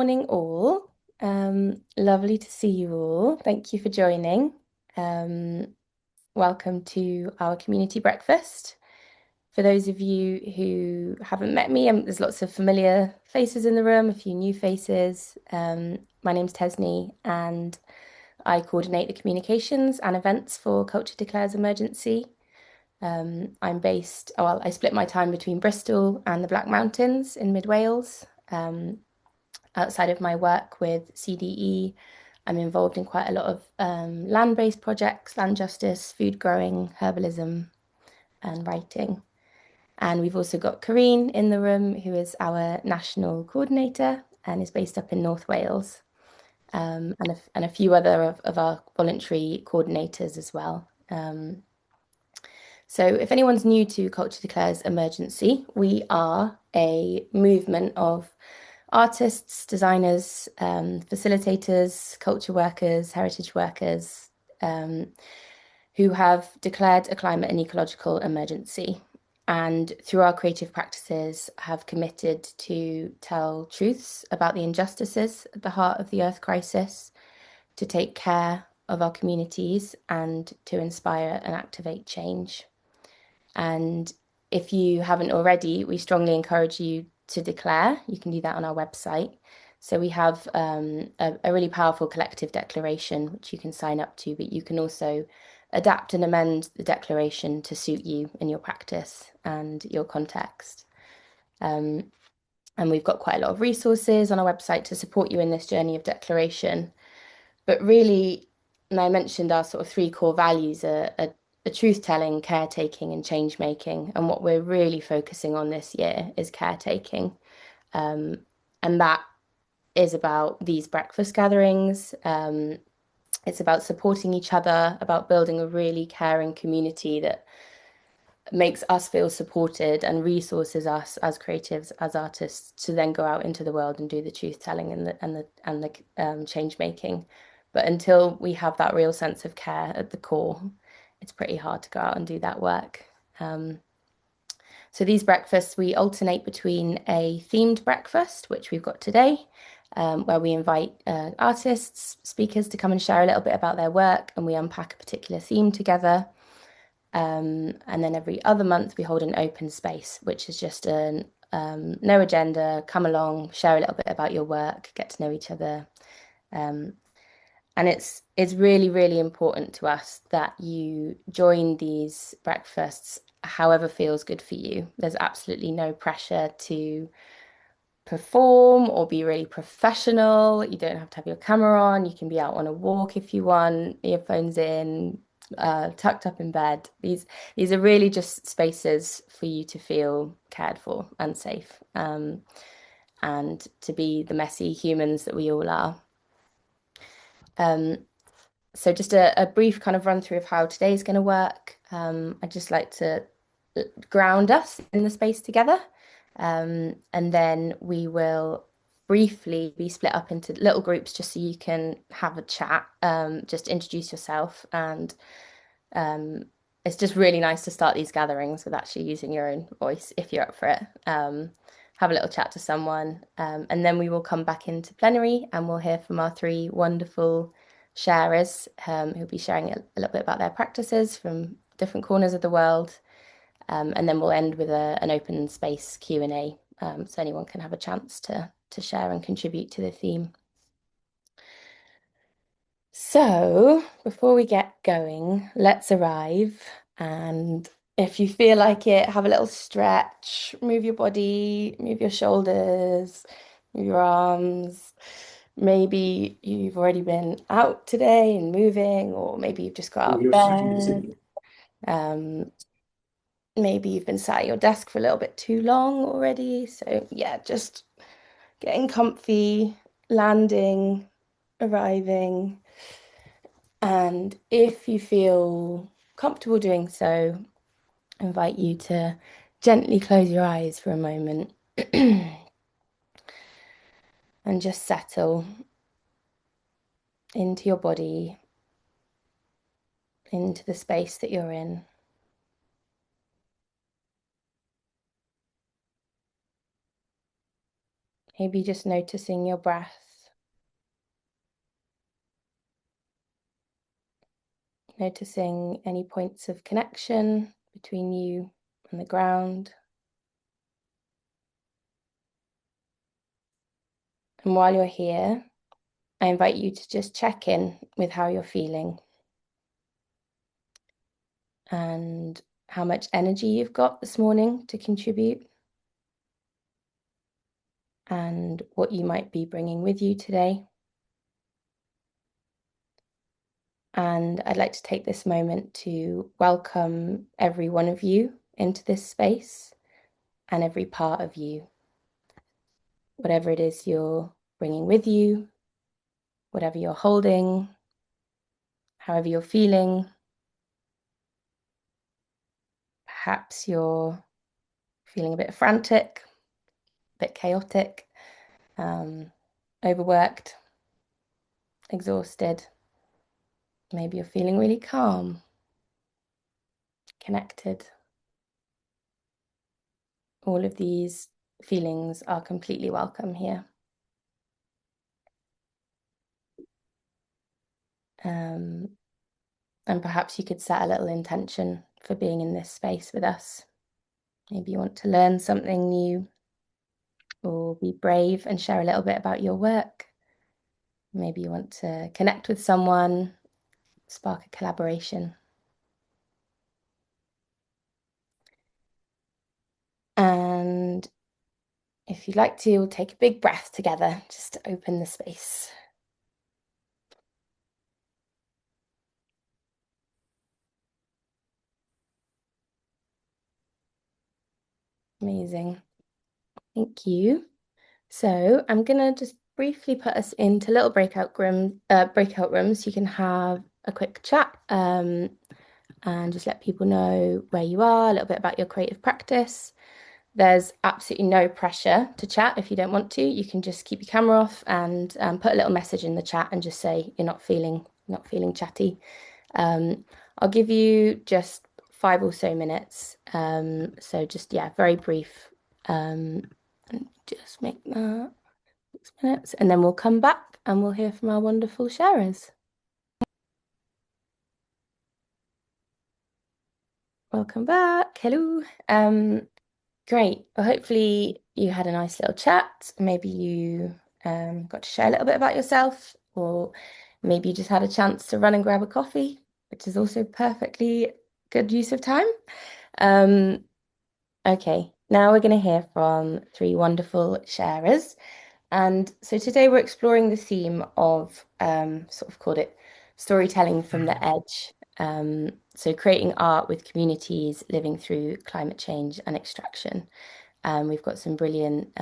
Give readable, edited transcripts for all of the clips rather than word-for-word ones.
morning, all. Lovely to see you all. Thank you for joining. Um, Welcome to our community breakfast. For those of you who haven't met me, there's lots of familiar faces in the room, a few new faces. My name's Tesney, and I coordinate the communications and events for Culture Declares Emergency. I split my time between Bristol and the Black Mountains in mid Wales. Outside of my work with CDE, I'm involved in quite a lot of land-based projects, land justice, food growing, herbalism, and writing. And we've also got Karine in the room, who is our national coordinator and is based up in North Wales, and a few other of our voluntary coordinators as well. So if anyone's new to Culture Declares Emergency, we are a movement of artists, designers, facilitators, culture workers, heritage workers, who have declared a climate and ecological emergency. And through our creative practices, have committed to tell truths about the injustices at the heart of the Earth crisis, to take care of our communities, and to inspire and activate change. And if you haven't already, we strongly encourage you to declare. You can do that on our website. So we have a really powerful collective declaration, which you can sign up to, but you can also adapt and amend the declaration to suit you in your practice and your context. And we've got quite a lot of resources on our website to support you in this journey of declaration. But really, and I mentioned our sort of three core values are truth-telling, caretaking, and change-making. And what we're really focusing on this year is caretaking. And that is about these breakfast gatherings. It's about supporting each other, about building a really caring community that makes us feel supported and resources us as creatives, as artists, to then go out into the world and do the truth telling and the change making. But until we have that real sense of care at the core, it's pretty hard to go out and do that work. So these breakfasts, we alternate between a themed breakfast, which we've got today, where we invite artists, speakers to come and share a little bit about their work, and we unpack a particular theme together. And then every other month we hold an open space, which is just a no agenda, come along, share a little bit about your work, get to know each other. And it's really, really important to us that you join these breakfasts however feels good for you. There's absolutely no pressure to perform or be really professional. You don't have to have your camera on. You can be out on a walk if you want, earphones in, tucked up in bed. These are really just spaces for you to feel cared for and safe, and to be the messy humans that we all are. So just a brief kind of run through of how today's going to work. I'd just like to ground us in the space together. And then we will briefly be split up into little groups just so you can have a chat, just introduce yourself. And it's just really nice to start these gatherings with actually using your own voice if you're up for it. Have a little chat to someone. And then we will come back into plenary and we'll hear from our three wonderful sharers, who'll be sharing a little bit about their practices from different corners of the world. And then we'll end with an open space Q&A, so anyone can have a chance to share and contribute to the theme. So before we get going, let's arrive. And if you feel like it, have a little stretch, move your body, move your shoulders, move your arms. Maybe you've already been out today and moving, or maybe you've just got out of bed. Maybe you've been sat at your desk for a little bit too long already. So yeah, just getting comfy, landing, arriving. And if you feel comfortable doing so, I invite you to gently close your eyes for a moment and just settle into your body, into the space that you're in. Maybe just noticing your breath, noticing any points of connection between you and the ground. And while you're here, I invite you to just check in with how you're feeling and how much energy you've got this morning to contribute and what you might be bringing with you today. And I'd like to take this moment to welcome every one of you into this space and every part of you. Whatever it is you're bringing with you, whatever you're holding, however you're feeling. Perhaps you're feeling a bit frantic, a bit chaotic, overworked, exhausted. Maybe you're feeling really calm, connected. All of these feelings are completely welcome here. And perhaps you could set a little intention for being in this space with us. Maybe you want to learn something new or be brave and share a little bit about your work. Maybe you want to connect with someone, spark a collaboration. And if you'd like to, we'll take a big breath together just to open the space. Amazing. Thank you. So I'm going to just briefly put us into little breakout rooms. You can have a quick chat and just let people know where you are, a little bit about your creative practice. There's absolutely no pressure to chat if you don't want to. You can just keep your camera off and put a little message in the chat and just say you're not feeling chatty. I'll give you just 5 or so minutes. So just, yeah, very brief. Just make that 6 minutes and then we'll come back and we'll hear from our wonderful sharers. Welcome back. Hello. Great. Well, hopefully you had a nice little chat. Maybe you got to share a little bit about yourself, or maybe you just had a chance to run and grab a coffee, which is also perfectly good use of time. Okay, now we're going to hear from 3 wonderful sharers. And so today we're exploring the theme of sort of called it storytelling from the edge. So creating art with communities living through climate change and extraction. We've got some brilliant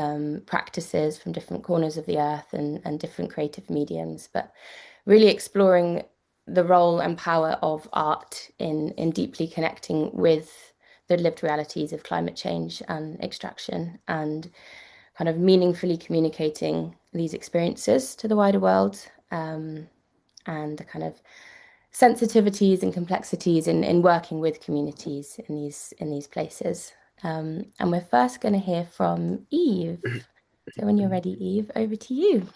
practices from different corners of the earth and different creative mediums, but really exploring the role and power of art in deeply connecting with the lived realities of climate change and extraction and kind of meaningfully communicating these experiences to the wider world, and the kind of sensitivities and complexities in working with communities in these places. And we're first going to hear from Eve. So when you're ready, Eve, over to you.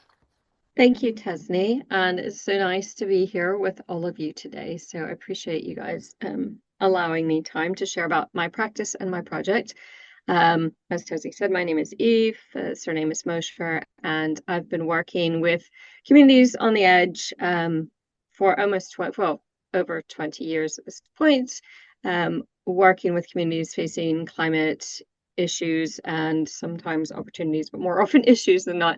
Thank you, Tesney, and it's so nice to be here with all of you today. So I appreciate you guys allowing me time to share about my practice and my project. As Tesney said, my name is Eve, surname is Mosher, and I've been working with communities on the edge for almost over 20 years at this point, working with communities facing climate issues and sometimes opportunities, but more often issues than not.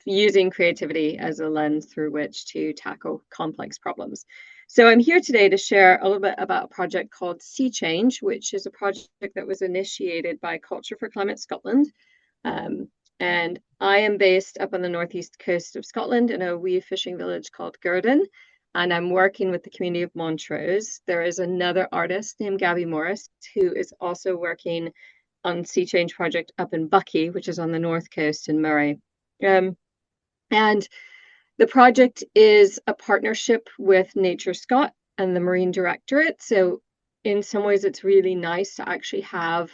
Using creativity as a lens through which to tackle complex problems. So I'm here today to share a little bit about a project called Sea Change, which is a project that was initiated by Culture for Climate Scotland. And I am based up on the northeast coast of Scotland in a wee fishing village called Gurdon. And I'm working with the community of Montrose. There is another artist named Gabby Morris who is also working on Sea Change project up in Buckie, which is on the north coast in Moray. And the project is a partnership with Nature Scot and the Marine Directorate. So in some ways, it's really nice to actually have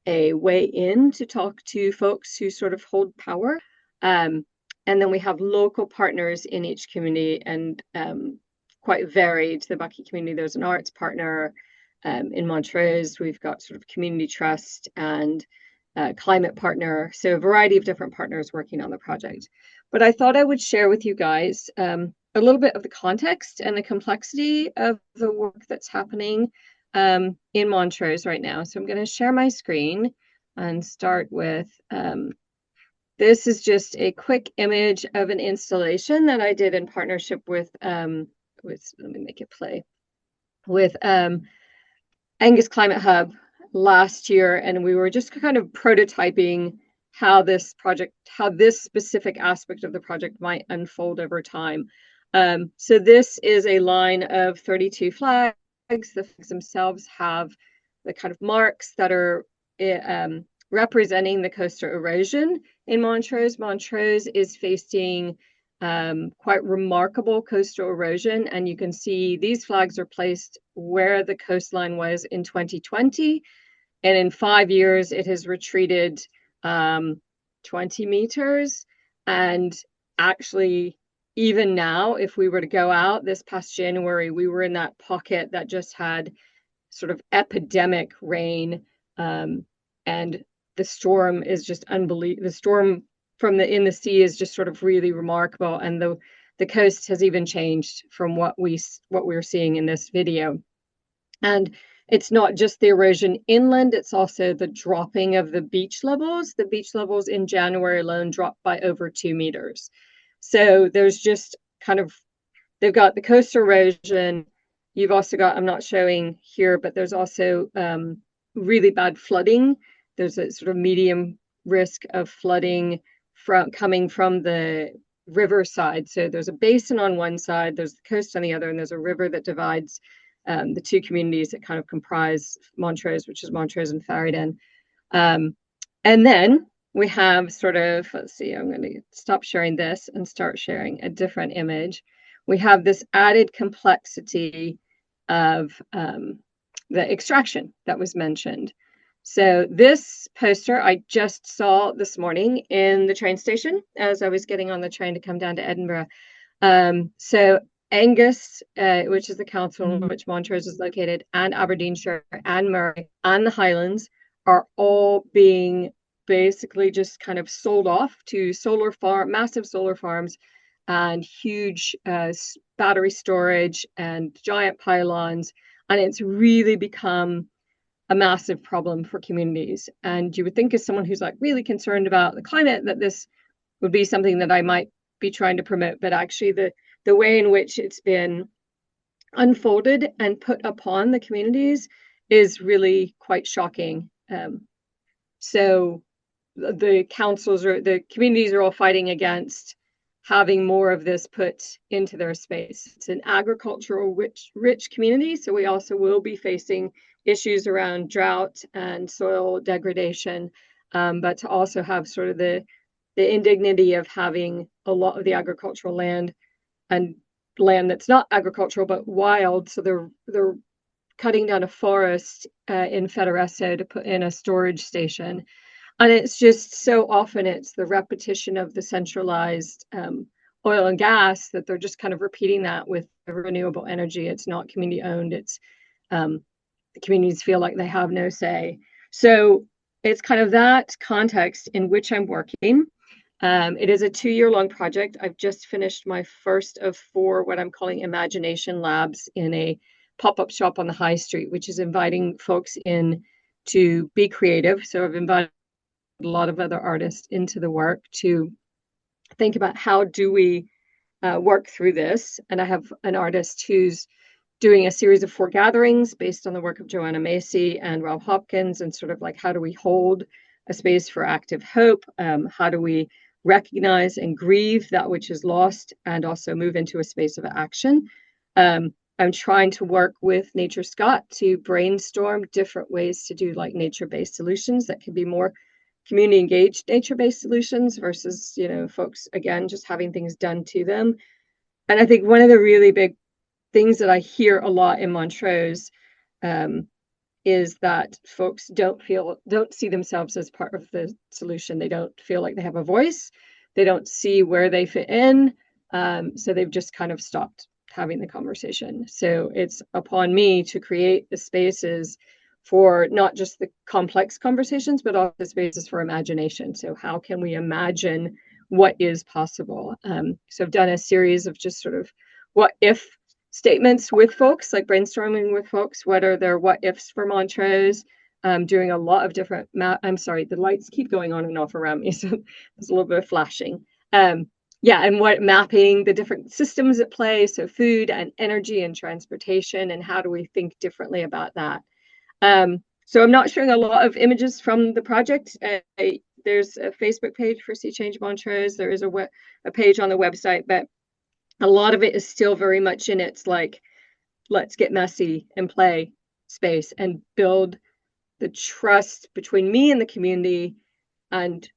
a way in to talk to folks who sort of hold power. And then we have local partners in each community, and quite varied. The Bucky community, there's an arts partner. In Montrose, we've got sort of community trust and climate partner. So a variety of different partners working on the project. But I thought I would share with you guys a little bit of the context and the complexity of the work that's happening in Montrose right now. So I'm going to share my screen and start with this is just a quick image of an installation that I did in partnership with let me make it play, with Angus Climate Hub last year, and we were just kind of prototyping how this specific aspect of the project might unfold over time. So this is a line of 32 flags. The flags themselves have the kind of marks that are representing the coastal erosion in Montrose. Montrose is facing quite remarkable coastal erosion, and you can see these flags are placed where the coastline was in 2020, and in 5 years it has retreated 20 meters. And actually, even now, if we were to go out this past January, we were in that pocket that just had sort of epidemic rain, and the storm is just unbelievable. The storm from in the sea is just sort of really remarkable, and the coast has even changed from what we were seeing in this video. And it's not just the erosion inland, it's also the dropping of the beach levels. The beach levels in January alone dropped by over 2 meters. So there's just kind of, they've got the coastal erosion. You've also got, I'm not showing here, but there's also really bad flooding. There's a sort of medium risk of flooding coming from the river side. So there's a basin on one side, there's the coast on the other, and there's a river that divides the two communities that kind of comprise Montrose, which is Montrose and Farringdon. And then we have sort of, let's see, I'm going to stop sharing this and start sharing a different image. We have this added complexity of the extraction that was mentioned. So this poster I just saw this morning in the train station as I was getting on the train to come down to Edinburgh. So Angus, which is the council in which Montrose is located, and Aberdeenshire and Moray and the Highlands are all being basically just kind of sold off to massive solar farms and huge battery storage and giant pylons. And it's really become a massive problem for communities. And you would think, as someone who's like really concerned about the climate, that this would be something that I might be trying to promote. But actually the way in which it's been unfolded and put upon the communities is really quite shocking. So the councils or the communities are all fighting against having more of this put into their space. It's an agricultural rich community, so we also will be facing issues around drought and soil degradation, but to also have sort of the indignity of having a lot of the agricultural land and land that's not agricultural but wild. So they're cutting down a forest in Federasso to put in a storage station. And it's just so often it's the repetition of the centralized oil and gas that they're just kind of repeating that with renewable energy. It's not community owned. It's the communities feel like they have no say. So it's kind of that context in which I'm working. It is a 2-year-long project. I've just finished my first of 4 what I'm calling imagination labs in a pop-up shop on the high street, which is inviting folks in to be creative. So I've invited a lot of other artists into the work to think about how do we work through this. And I have an artist who's doing a series of 4 gatherings based on the work of Joanna Macy and Rob Hopkins, and sort of like, how do we hold a space for active hope? How do we recognize and grieve that which is lost and also move into a space of action? I'm trying to work with Nature Scott to brainstorm different ways to do like nature-based solutions that can be more community engaged nature-based solutions versus, folks, again, just having things done to them. And I think one of the really big things that I hear a lot in Montrose is that folks don't see themselves as part of the solution. They don't feel like they have a voice. They don't see where they fit in. So they've just kind of stopped having the conversation. So it's upon me to create the spaces for not just the complex conversations, but also spaces for imagination. So how can we imagine what is possible? So I've done a series of just sort of what if statements with folks, like brainstorming with folks. What are their what ifs for Montrose? Doing a lot of different I'm sorry, the lights keep going on and off around me, so there's a little bit of flashing. Yeah, and what mapping the different systems at play, so food and energy and transportation, and how do we think differently about that? So I'm not showing a lot of images from the project. There's a Facebook page for Sea Change Montrose. There is a page on the website, but a lot of it is still very much in its like, let's get messy and play space and build the trust between me and the community and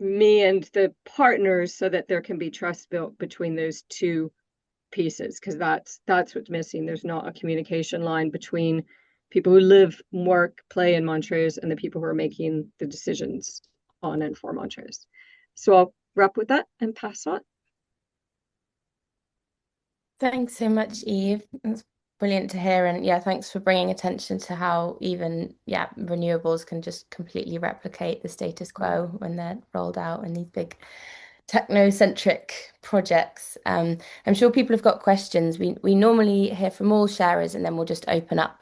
me and the partners so that there can be trust built between those two pieces, because that's what's missing. There's not a communication line between people who live, work, play in Montrose and the people who are making the decisions on and for Montrose. So I'll wrap with that and pass on. Thanks so much, Eve. It's brilliant to hear. And yeah, thanks for bringing attention to how even, yeah, renewables can just completely replicate the status quo when they're rolled out in these big techno-centric projects. I'm sure people have got questions. We normally hear from all sharers and then we'll just open up.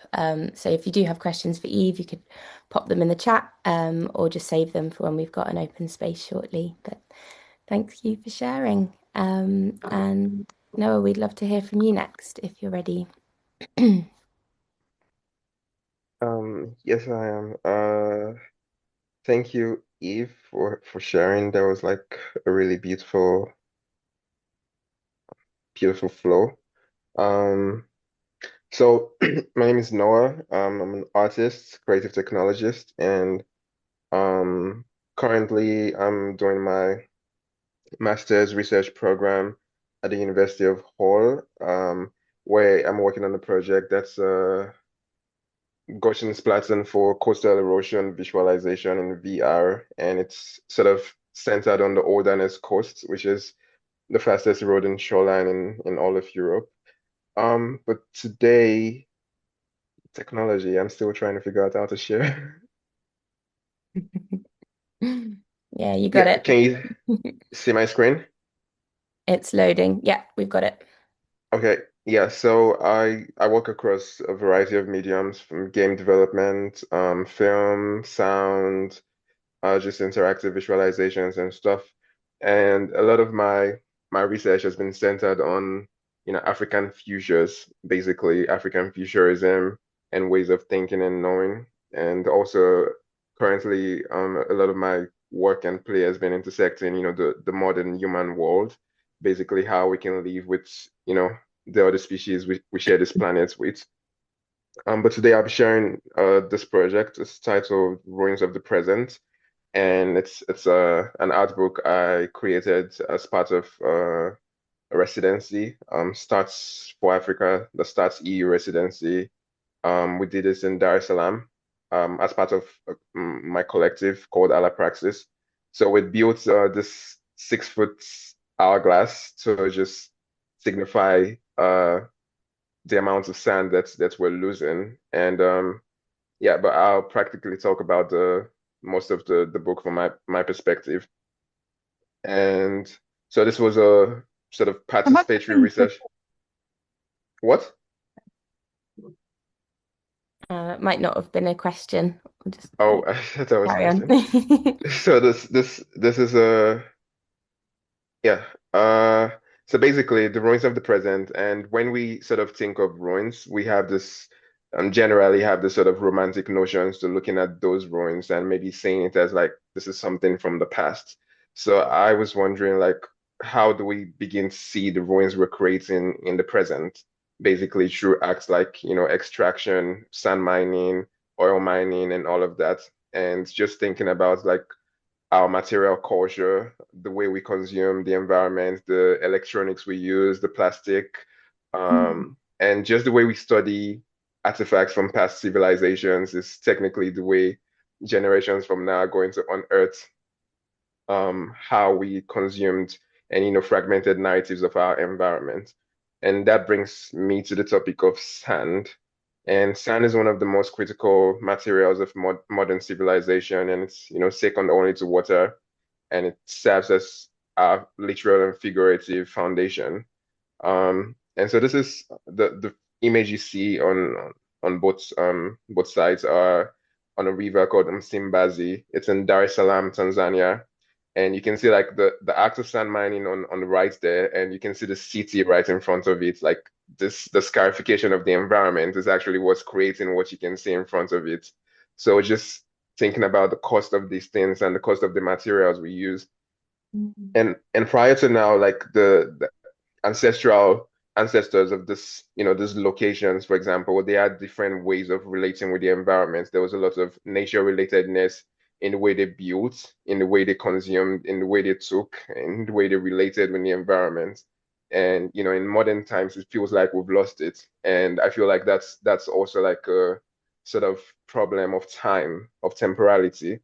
So if you do have questions for Eve, you could pop them in the chat or just save them for when we've got an open space shortly. But thank you for sharing. And Noah, we'd love to hear from you next if you're ready. Yes, I am. Thank you, Eve, for sharing. That was like a really beautiful flow. Um, so my name is Noah. I'm an artist, creative technologist, and um, currently I'm doing my master's research program at the University of Hull, where I'm working on a project that's Gaussian splatting for coastal erosion visualization in VR, and it's sort of centered on the Olderness Coast, which is the fastest eroding shoreline in all of Europe. But today, technology, I'm still trying to figure out how to share. Yeah, you got Yeah, it. can you see my screen? It's loading. Yeah, we've got it. Okay, yeah, so I work across a variety of mediums from game development, film, sound, just interactive visualizations and stuff. And a lot of my research has been centered on, African futures, basically African futurism and ways of thinking and knowing. And also currently, a lot of my work and play has been intersecting, the modern human world, basically how we can live with, the other species we share this planet with. But today I'll be sharing this project. It's titled Ruins of the Present, and it's an art book I created as part of a residency, Starts for Africa, the Starts EU residency. We did this in Dar es Salaam, as part of my collective called Ala Praxis. So we built this 6 foot hourglass to just signify the amount of sand that we're losing. And yeah, but I'll practically talk about the most of the book from my perspective. And so this was a sort of participatory research. What? It might not have been a question. We'll just Oh, I thought that was a carry on. question. So this is a yeah. Uh, so basically, the ruins of the present, and when we sort of think of ruins, we have this generally have this sort of romantic notions to looking at those ruins and maybe seeing it as like this is something from the past. So I was wondering, like, how do we begin to see the ruins we're creating in the present, basically through acts like, extraction, sand mining, oil mining, and all of that, and just thinking about like our material culture, the way we consume the environment, the electronics we use, the plastic, and just the way we study artifacts from past civilizations is technically the way generations from now are going to unearth how we consumed and fragmented narratives of our environment. And that brings me to the topic of sand. And sand is one of the most critical materials of modern civilization, and it's second only to water, and it serves as our literal and figurative foundation. And so this is the image you see on both sides are on a river called Msimbazi. It's in Dar es Salaam, Tanzania. And you can see like the act of sand mining on the right there, and you can see the city right in front of it. Like the scarification of the environment is actually what's creating what you can see in front of it. So just thinking about the cost of these things and the cost of the materials we use. Mhm. And prior to now, like the ancestral ancestors of these locations, for example, they had different ways of relating with the environment. There was a lot of nature relatedness in the way they built, in the way they consumed, in the way they took, in the way they related with the environment. And in modern times, it feels like we've lost it. And I feel like that's also like a sort of problem of time, of temporality.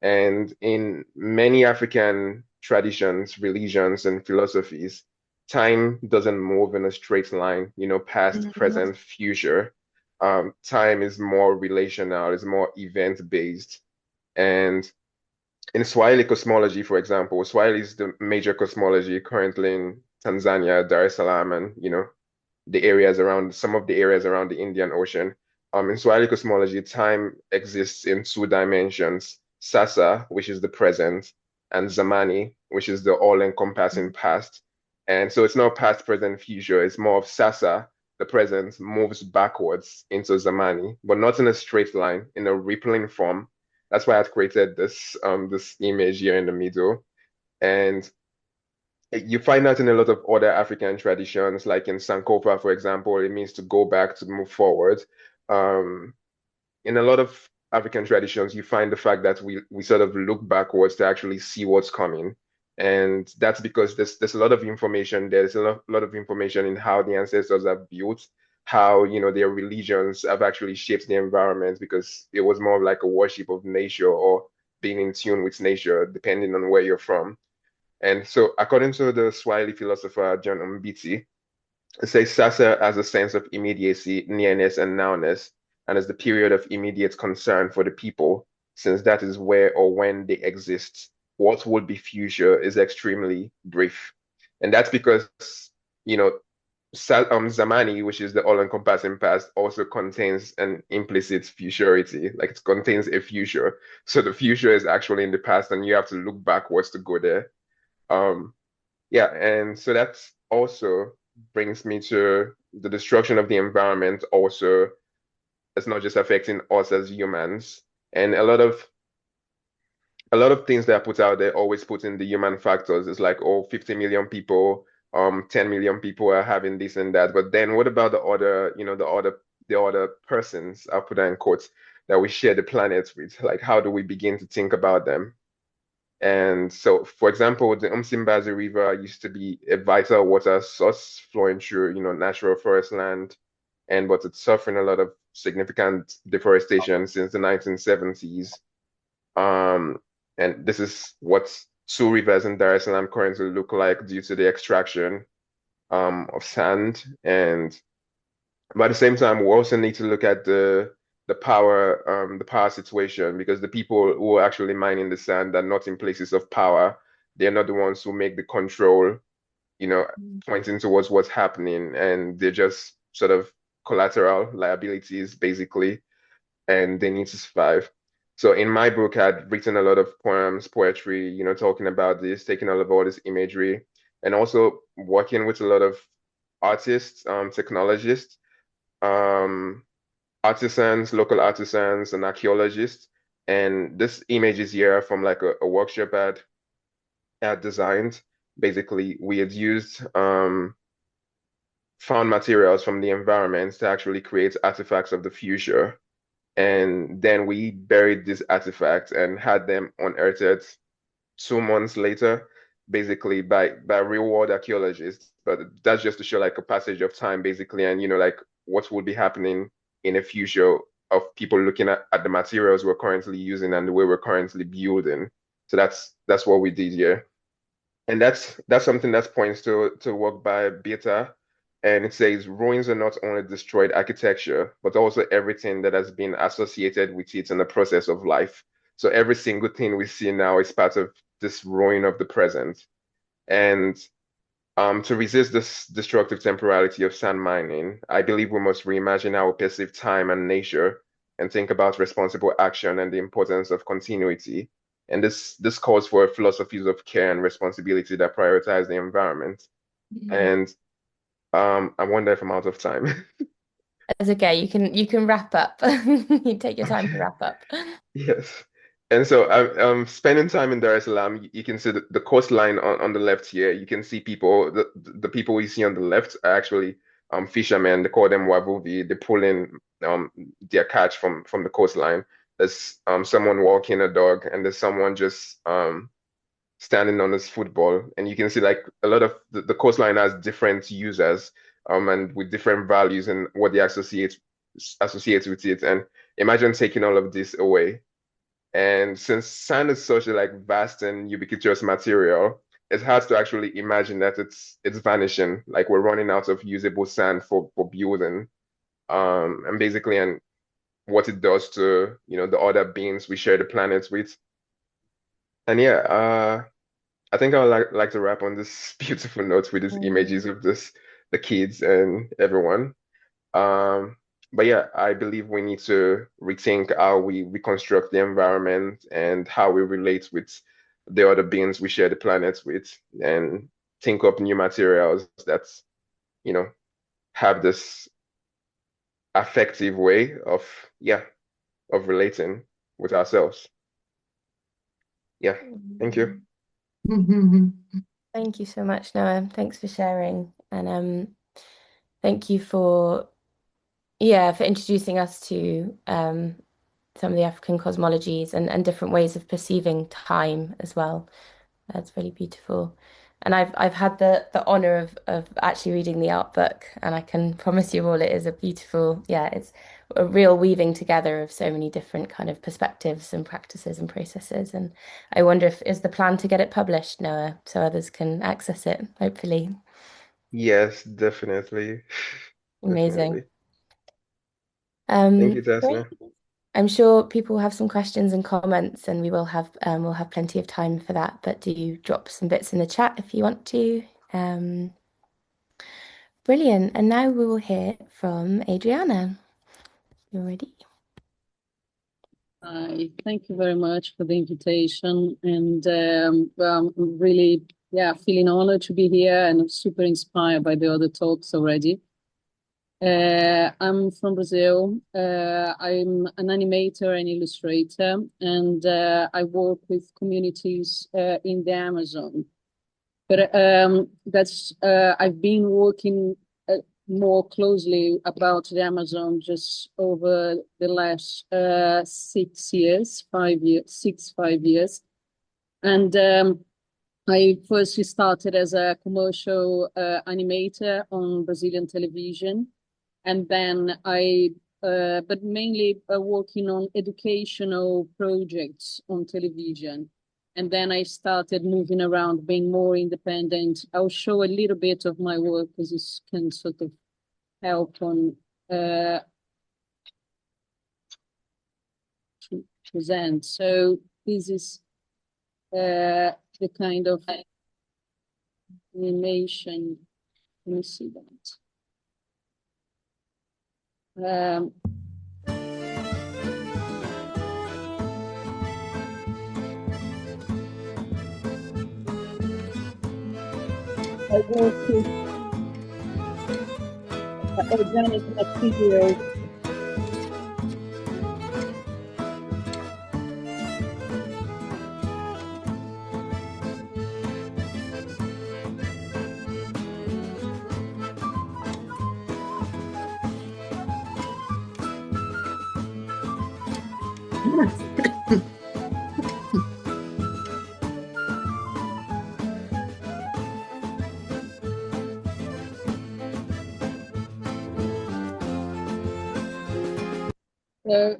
And in many African traditions, religions, and philosophies, time doesn't move in a straight line, past, Mhm. present, future. Time is more relational, is more event-based. And in Swahili cosmology, for example, Swahili is the major cosmology currently in Tanzania, Dar es Salaam, and some of the areas around the Indian Ocean. In Swahili cosmology, time exists in two dimensions, Sasa, which is the present, and Zamani, which is the all-encompassing past. And so it's not past, present, future. It's more of Sasa, the present, moves backwards into Zamani, but not in a straight line, in a rippling form. That's why I've created this image here in the middle. And you find that in a lot of other African traditions, like in Sankofa, for example, it means to go back, to move forward. Um, in a lot of African traditions, you find the fact that we sort of look backwards to actually see what's coming. And that's because there's a lot of information there. There's a lot of information in how the ancestors have built, how, their religions have actually shaped the environment because it was more of like a worship of nature or being in tune with nature, depending on where you're from. And so, according to the Swahili philosopher John Mbiti, it says Sasa has a sense of immediacy, nearness, and nowness, and is the period of immediate concern for the people, since that is where or when they exist. What would be future is extremely brief. And that's because, you know, Zamani, which is the all-encompassing past, also contains an implicit futurity, like it contains a future. So the future is actually in the past, and you have to look backwards to go there. Um, yeah, and so that's also brings me to the destruction of the environment also. It's not just affecting us as humans. And a lot of things that are put out there always put in the human factors. It's like, oh, 50 million people, 10 million people are having this and that. But then what about the other, the other persons, I'll put that in quotes, that we share the planet with? Like, how do we begin to think about them? And so, for example, the Msimbazi River used to be a vital water source flowing through, natural forest land, but it's suffering a lot of significant deforestation since the 1970s. Um, and this is what two rivers in Dar es Salaam currently look like due to the extraction of sand. But at the same time, we also need to look at the power situation, because the people who are actually mining the sand are not in places of power. They're not the ones who make the control, you know, pointing towards what's happening, and they're just sort of collateral liabilities, basically, and they need to survive. So in my book, I'd written a lot of poems, poetry, talking about this, taking all this imagery, and also working with a lot of artists, technologists, um, artisans, local artisans, and archaeologists. And this image is here from like a workshop I had designed. Basically, we had used found materials from the environment to actually create artifacts of the future. And then we buried these artifacts and had them unearthed 2 months later, basically by real world archaeologists. But that's just to show like a passage of time, basically, and like what would be happening in a future of people looking at the materials we're currently using and the way we're currently building. So that's what we did here. And that's something that points to work by Beta. And it says ruins are not only destroyed architecture, but also everything that has been associated with it in the process of life. So every single thing we see now is part of this ruin of the present. And to resist this destructive temporality of sand mining, I believe we must reimagine how we perceive time and nature and think about responsible action and the importance of continuity. And this calls for philosophies of care and responsibility that prioritize the environment. And I wonder if I'm out of time. That's okay. You can wrap up. You take your time to Okay. wrap up. Yes. And so spending time in Dar es Salaam, you can see the coastline on the left here. You can see people, the people we see on the left are actually fishermen. They call them wavuvi. They pull in their catch from the coastline. There's someone walking a dog, and there's someone just standing on his football. And you can see like a lot of the coastline has different users and with different values and what they associate with it. And imagine taking all of this away. And since sand is such a like vast and ubiquitous material, it's hard to actually imagine that it's vanishing. Like we're running out of usable sand for building. And basically and what it does to, the other beings we share the planet with. And yeah, I think I would like to wrap on this beautiful note with these images of the kids and everyone. Um, but yeah, I believe we need to rethink how we reconstruct the environment and how we relate with the other beings we share the planet with, and think up new materials that, you know, have this affective way of, yeah, of relating with ourselves. Yeah, thank you. Thank you so much, Noah. Thanks for sharing. And thank you for introducing us to some of the African cosmologies and different ways of perceiving time as well. That's really beautiful. And I've had the honor of actually reading the art book, and I can promise you all it is a beautiful, yeah, it's a real weaving together of so many different kind of perspectives and practices and processes. And I wonder if is the plan to get it published, Noah, so others can access it, hopefully. Yes, definitely. Amazing. Definitely. Thank you, Great. Tasna. I'm sure people will have some questions and comments, and we'll have plenty of time for that. But do drop some bits in the chat if you want to. Um, Brilliant. And now we will hear from Adriana. You ready? Hi, thank you very much for the invitation. And well, I'm really, feeling honored to be here, and I'm super inspired by the other talks already. I'm from Brazil. I'm an animator and illustrator, and I work with communities in the Amazon. But I've been working more closely about the Amazon just over the last 6 years, 5 years, 5 years. And I first started as a commercial animator on Brazilian television. And then but mainly working on educational projects on television. And then I started moving around, being more independent. I'll show a little bit of my work because this can sort of help on to present. So this is the kind of animation. Let me see that. I work with organic materials. Uh,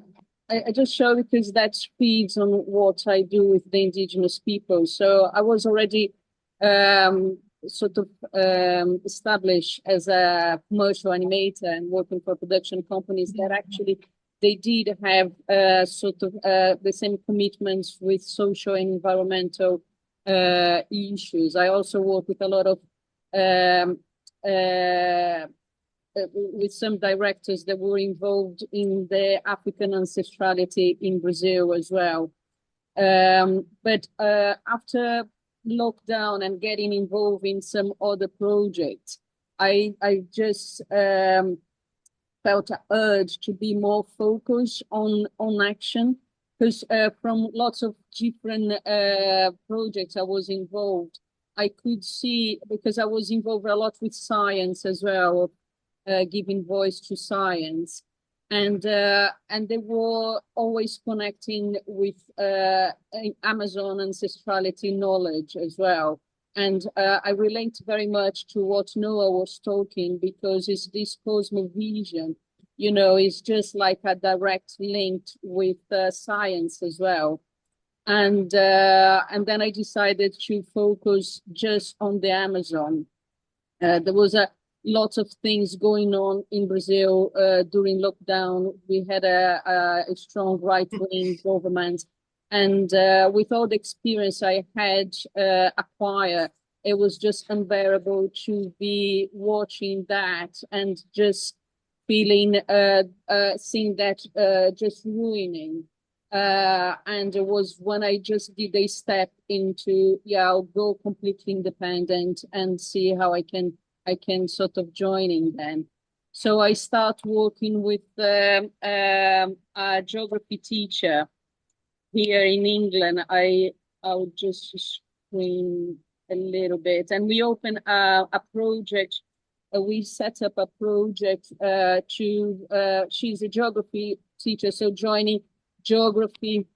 I just show because that feeds on what I do with the indigenous people. So I was already sort of established as a commercial animator and working for production companies that actually they did have sort of the same commitments with social and environmental issues. I also work with a lot of um, with some directors that were involved in the African ancestrality in Brazil as well. But after lockdown and getting involved in some other projects, I just felt an urge to be more focused on action because from lots of different projects I was involved, I could see because I was involved a lot with science as well, giving voice to science, and they were always connecting with Amazon ancestrality knowledge as well. And I relate very much to what Noah was talking because it's this cosmovision, you know, it's just like a direct link with science as well. And then I decided to focus just on the Amazon. There was a lot of things going on in Brazil during lockdown. We had a strong right-wing government, and with all the experience I had acquired, it was just unbearable to be watching that and just feeling, seeing that just ruining. And it was when I just did a step into, yeah, I'll go completely independent and see how I can sort of join in then. So I start working with a geography teacher here in England. I'll just screen a little bit, and we open a project. We set up a project to. She's a geography teacher, so joining geography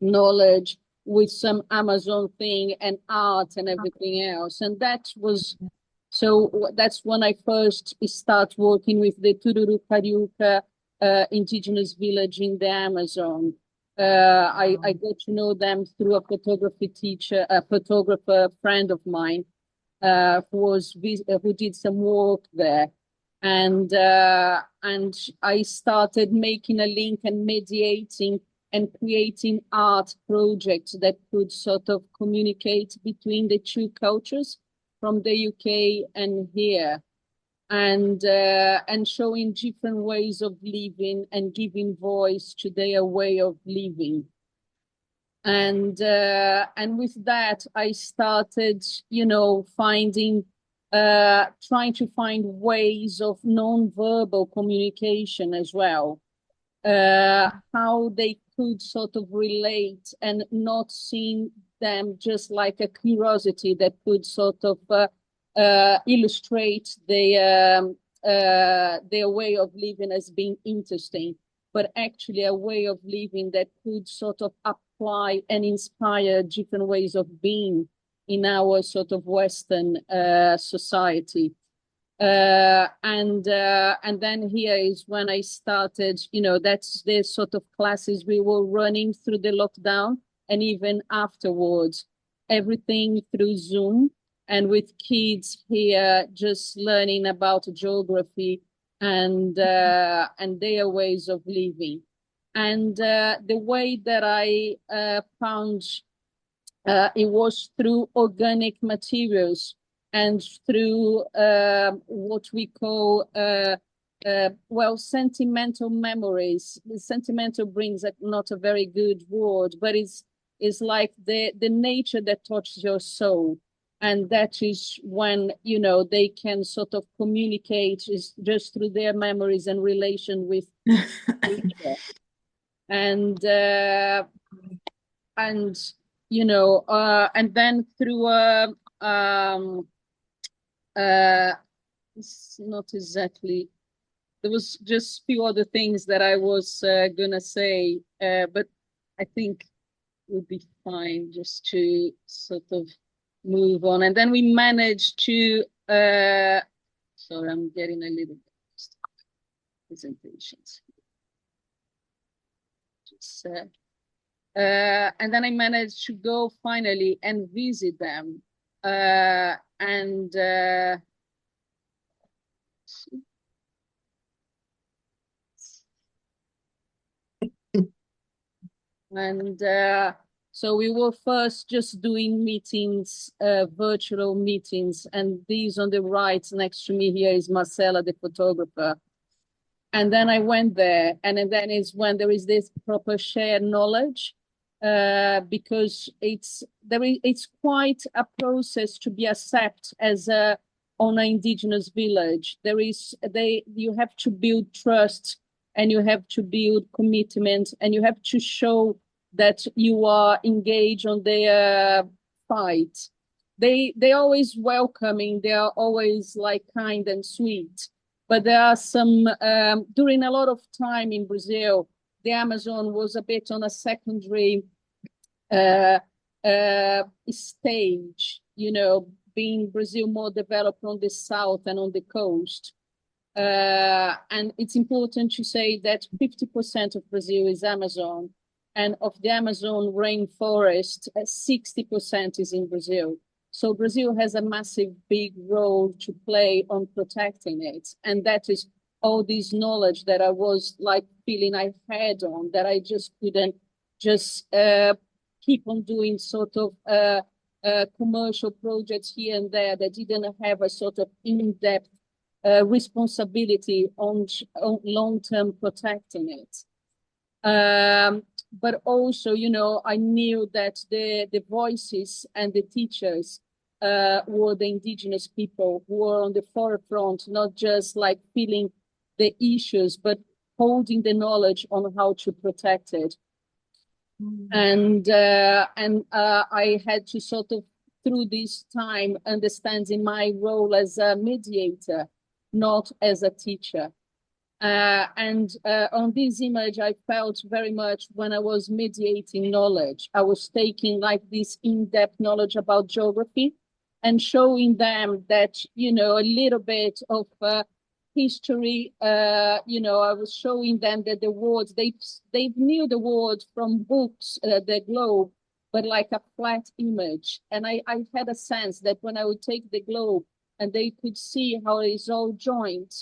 knowledge with some Amazon thing and art and everything else. And that was, so that's when I first start working with the Tururu Cariuca indigenous village in the Amazon. I got to know them through a photography teacher, a photographer friend of mine, who did some work there. And I started making a link and mediating and creating art projects that could sort of communicate between the two cultures from the UK and here, and showing different ways of living and giving voice to their way of living. And with that, I started, you know, finding, trying to find ways of non-verbal communication as well. How they could sort of relate and not seeing them just like a curiosity that could sort of illustrate their way of living as being interesting, but actually a way of living that could sort of apply and inspire different ways of being in our sort of Western society. And then here is when I started, you know, that's the sort of classes we were running through the lockdown and even afterwards, everything through Zoom and with kids here just learning about geography and their ways of living. And the way that I found it was through organic materials and through what we call well, sentimental memories. The sentimental brings not a very good word, but it's like the nature that touches your soul. And that is when, you know, they can sort of communicate is just through their memories and relation with nature. And you know, and then through it's not exactly, there was just a few other things that I was gonna say, but I think it would be fine just to sort of move on. And then we managed to sorry, I'm getting a little bit presentations. And then I managed to go finally and visit them. And so we were first just doing meetings, virtual meetings, and these on the right next to me here is Marcella, the photographer. And then I went there, and then is when there is this proper shared knowledge, because it's quite a process to be accepted as a on an indigenous village. You have to build trust, and you have to build commitment, and you have to show that you are engaged on their fight. They always welcoming. They are always like kind and sweet. But there are some, during a lot of time in Brazil, the Amazon was a bit on a secondary stage, being Brazil more developed on the south and on the coast. And it's important to say that 50% of Brazil is Amazon, and of the Amazon rainforest, 60% is in Brazil. So Brazil has a massive, big role to play on protecting it. And that is all this knowledge that I was like feeling I had on, that I just couldn't just keep on doing sort of commercial projects here and there that didn't have a sort of in-depth responsibility on long-term protecting it. But also, I knew that the voices and the teachers were the indigenous people who were on the forefront, not just like feeling the issues, but holding the knowledge on how to protect it. And I had to sort of, through this time, understanding my role as a mediator, not as a teacher. On this image, I felt very much when I was mediating knowledge, I was taking like this in-depth knowledge about geography and showing them that, a little bit of history, I was showing them that the words, they knew the words from books, the globe, but like a flat image. And I had a sense that when I would take the globe and they could see how it's all joined,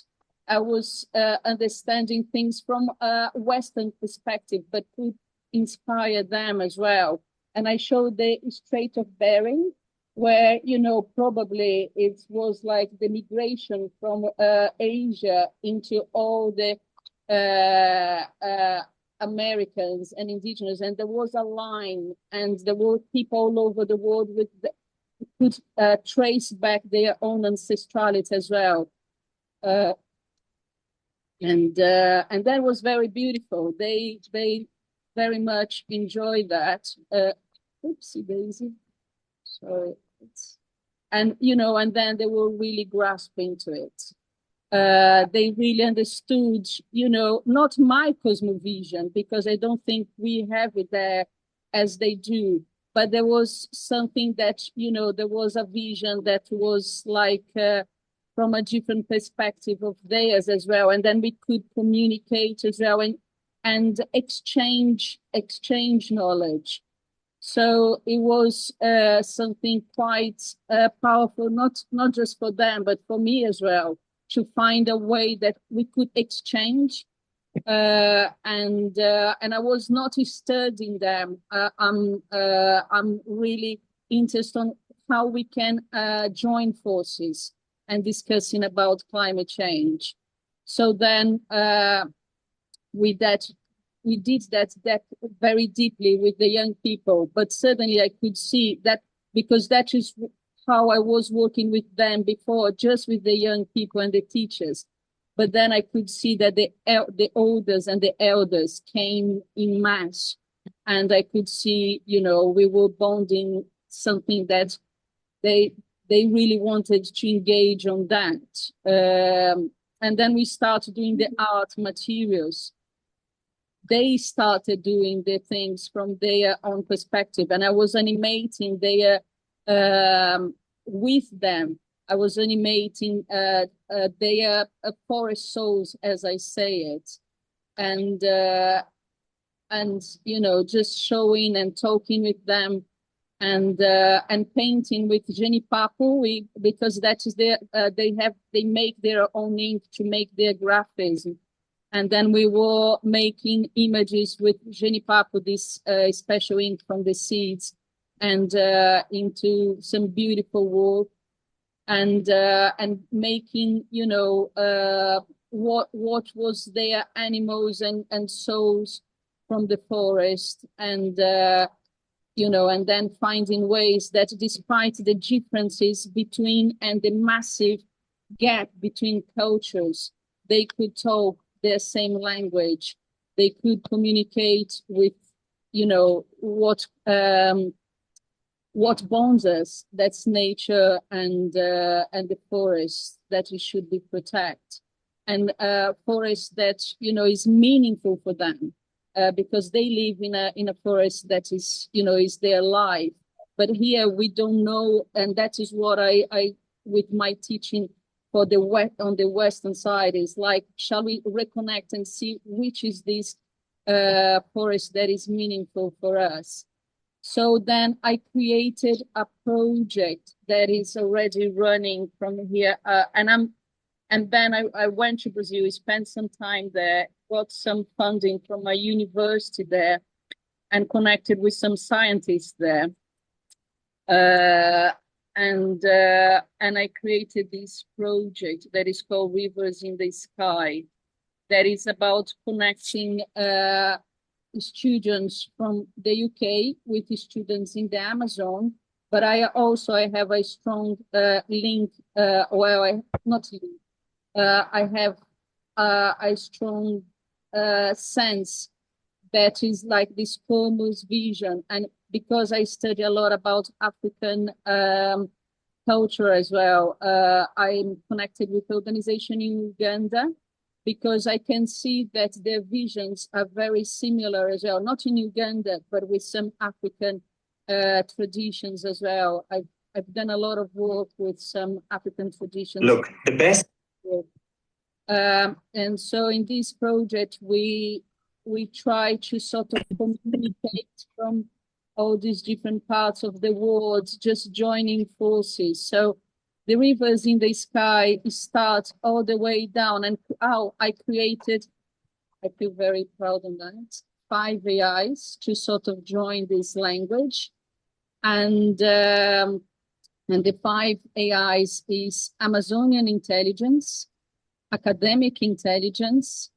I was understanding things from a Western perspective, but could inspire them as well. And I showed the Strait of Bering, where, probably it was like the migration from Asia into all the Americans and indigenous. And there was a line, and there were people all over the world could trace back their own ancestrality as well. And that was very beautiful. They very much enjoyed that. Oopsie daisy. Sorry. And then they were really grasping to it. They really understood, not my cosmovision, because I don't think we have it there as they do. But there was something that, there was a vision that was like from a different perspective of theirs as well. And then we could communicate as well and exchange knowledge. So it was something quite powerful, not just for them, but for me as well, to find a way that we could exchange. And I was not studying them. I'm really interested on how we can join forces and discussing about climate change. So then we did that very deeply with the young people, but certainly I could see that, because that is how I was working with them before, just with the young people and the teachers. But then I could see that the olders and the elders came in mass, and I could see, we were bonding something that they really wanted to engage on that. And then we started doing the art materials. They started doing the things from their own perspective, and I was animating their with them. I was animating their forest souls, as I say it, and and just showing and talking with them, and painting with Jenny Papu, because that is their they make their own ink to make their graphism. And then we were making images with Jenny Papu, this special ink from the seeds, and into some beautiful work, and making what was their animals and souls from the forest, and and then finding ways that despite the differences between and the massive gap between cultures, they could talk their same language. They could communicate with, what bonds us. That's nature and the forest that we should be protect, and forest that is meaningful for them. Because they live in a forest that is is their life. But here we don't know, and that is what I with my teaching for the on the western side is like, shall we reconnect and see which is this forest that is meaningful for us? So then I created a project that is already running from here, and then I went to Brazil, spent some time there, got some funding from a university there, and connected with some scientists there. And I created this project that is called Rivers in the Sky, that is about connecting students from the UK with students in the Amazon. But I have a strong link, not link, I have a strong sense that is like this Comus vision. And because I study a lot about African culture as well, I'm connected with the organization in Uganda, because I can see that their visions are very similar as well, not in Uganda, but with some African traditions as well. I've done a lot of work with some African traditions. Look, the best. And so in this project, we try to sort of communicate from all these different parts of the world, just joining forces. So the Rivers in the Sky start all the way down, and I created, I feel very proud of that, 5 AIs to sort of join this language. And the 5 AIs is Amazonian intelligence, academic intelligence,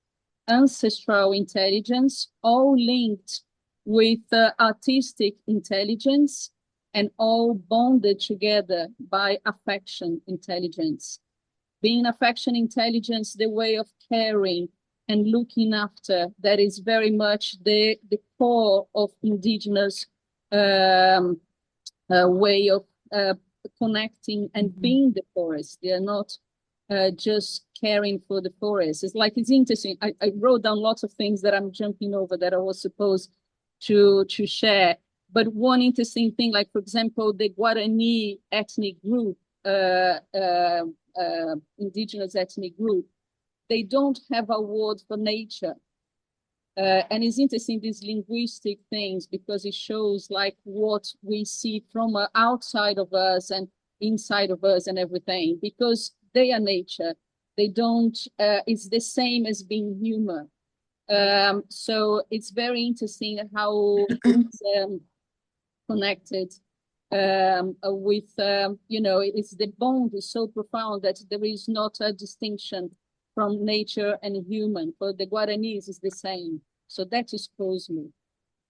ancestral intelligence, all linked with artistic intelligence, and all bonded together by affection intelligence. Being affection intelligence, the way of caring and looking after, that is very much the core of indigenous way of connecting and being the forest. They are not just caring for the forest. It's interesting. I wrote down lots of things that I'm jumping over that I was supposed to share. But one interesting thing, like for example, the Guarani ethnic group, indigenous ethnic group, they don't have a word for nature. And it's interesting, these linguistic things, because it shows like what we see from outside of us and inside of us and everything, because they are nature. They don't, it's the same as being human. So it's very interesting how it's connected with, it's the bond is so profound that there is not a distinction from nature and human. For the Guaranis, is the same. So that exposes me.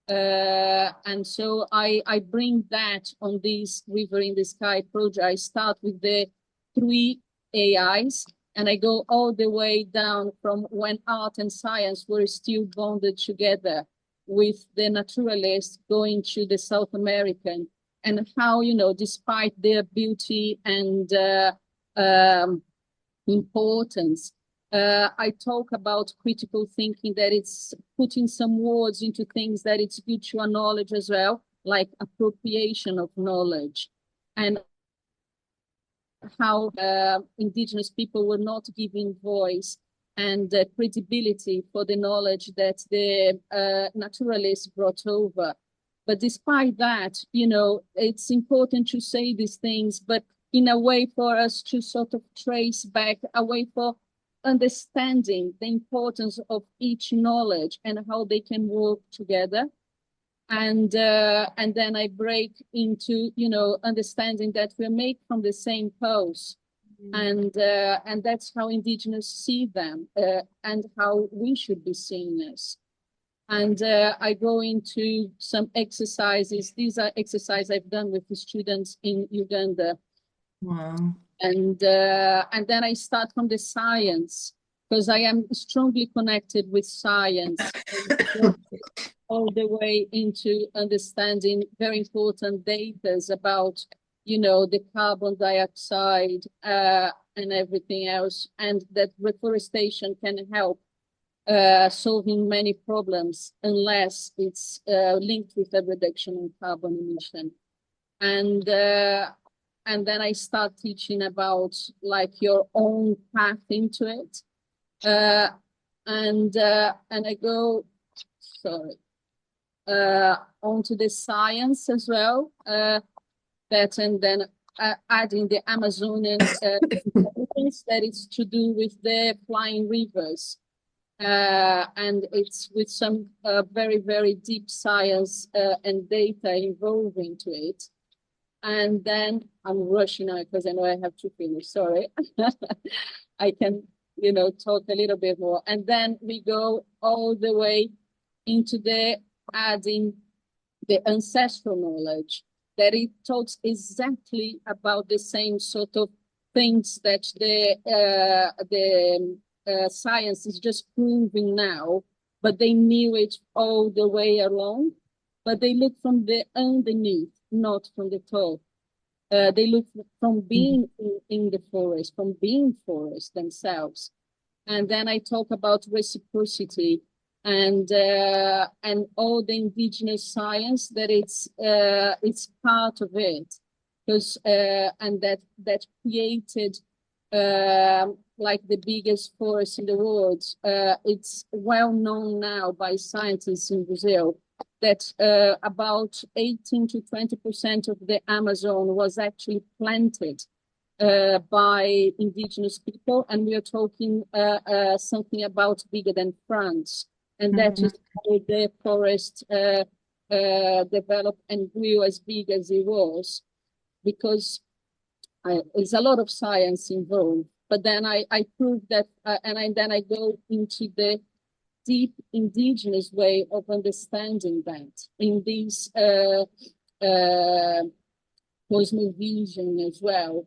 And so I bring that on this River in the Sky project. I start with the 3 AIs, and I go all the way down from when art and science were still bonded together, with the naturalists going to the South American, and how, despite their beauty and importance, I talk about critical thinking, that it's putting some words into things that it's good to acknowledge as well, like appropriation of knowledge, and how indigenous people were not given voice and credibility for the knowledge that the naturalists brought over. But despite that, you know, it's important to say these things, but in a way for us to sort of trace back a way for understanding the importance of each knowledge and how they can work together. And then I break into, you know, understanding that we're made from the same pulse, and that's how indigenous see them, and how we should be seen as. And I go into some exercises. These are exercises I've done with the students in Uganda. Wow. And then I start from the science, because I am strongly connected with science, all the way into understanding very important data about, you know, the carbon dioxide and everything else, and that reforestation can help solving many problems unless it's linked with a reduction in carbon emission. And then I start teaching about like your own path into it. And I go, sorry, onto the science as well, that, and then adding the Amazonian intelligence that is to do with the flying rivers. And it's with some very, very deep science and data involved into it. And then I'm rushing now because I know I have to finish, sorry. I can, you know, talk a little bit more. And then we go all the way into the adding the ancestral knowledge, that it talks exactly about the same sort of things that the science is just proving now, but they knew it all the way along. But they look from the underneath, not from the top. They look from being in the forest, from being forest themselves. And then I talk about reciprocity and all the indigenous science, that it's part of it, because and that created like the biggest forest in the world. It's well known now by scientists in Brazil that about 18 to 20% of the Amazon was actually planted by indigenous people, and we are talking something about bigger than France, and that is how the forest developed and grew as big as it was, because there's a lot of science involved. But then I prove that, then I go into the deep indigenous way of understanding that in this cosmovision as well.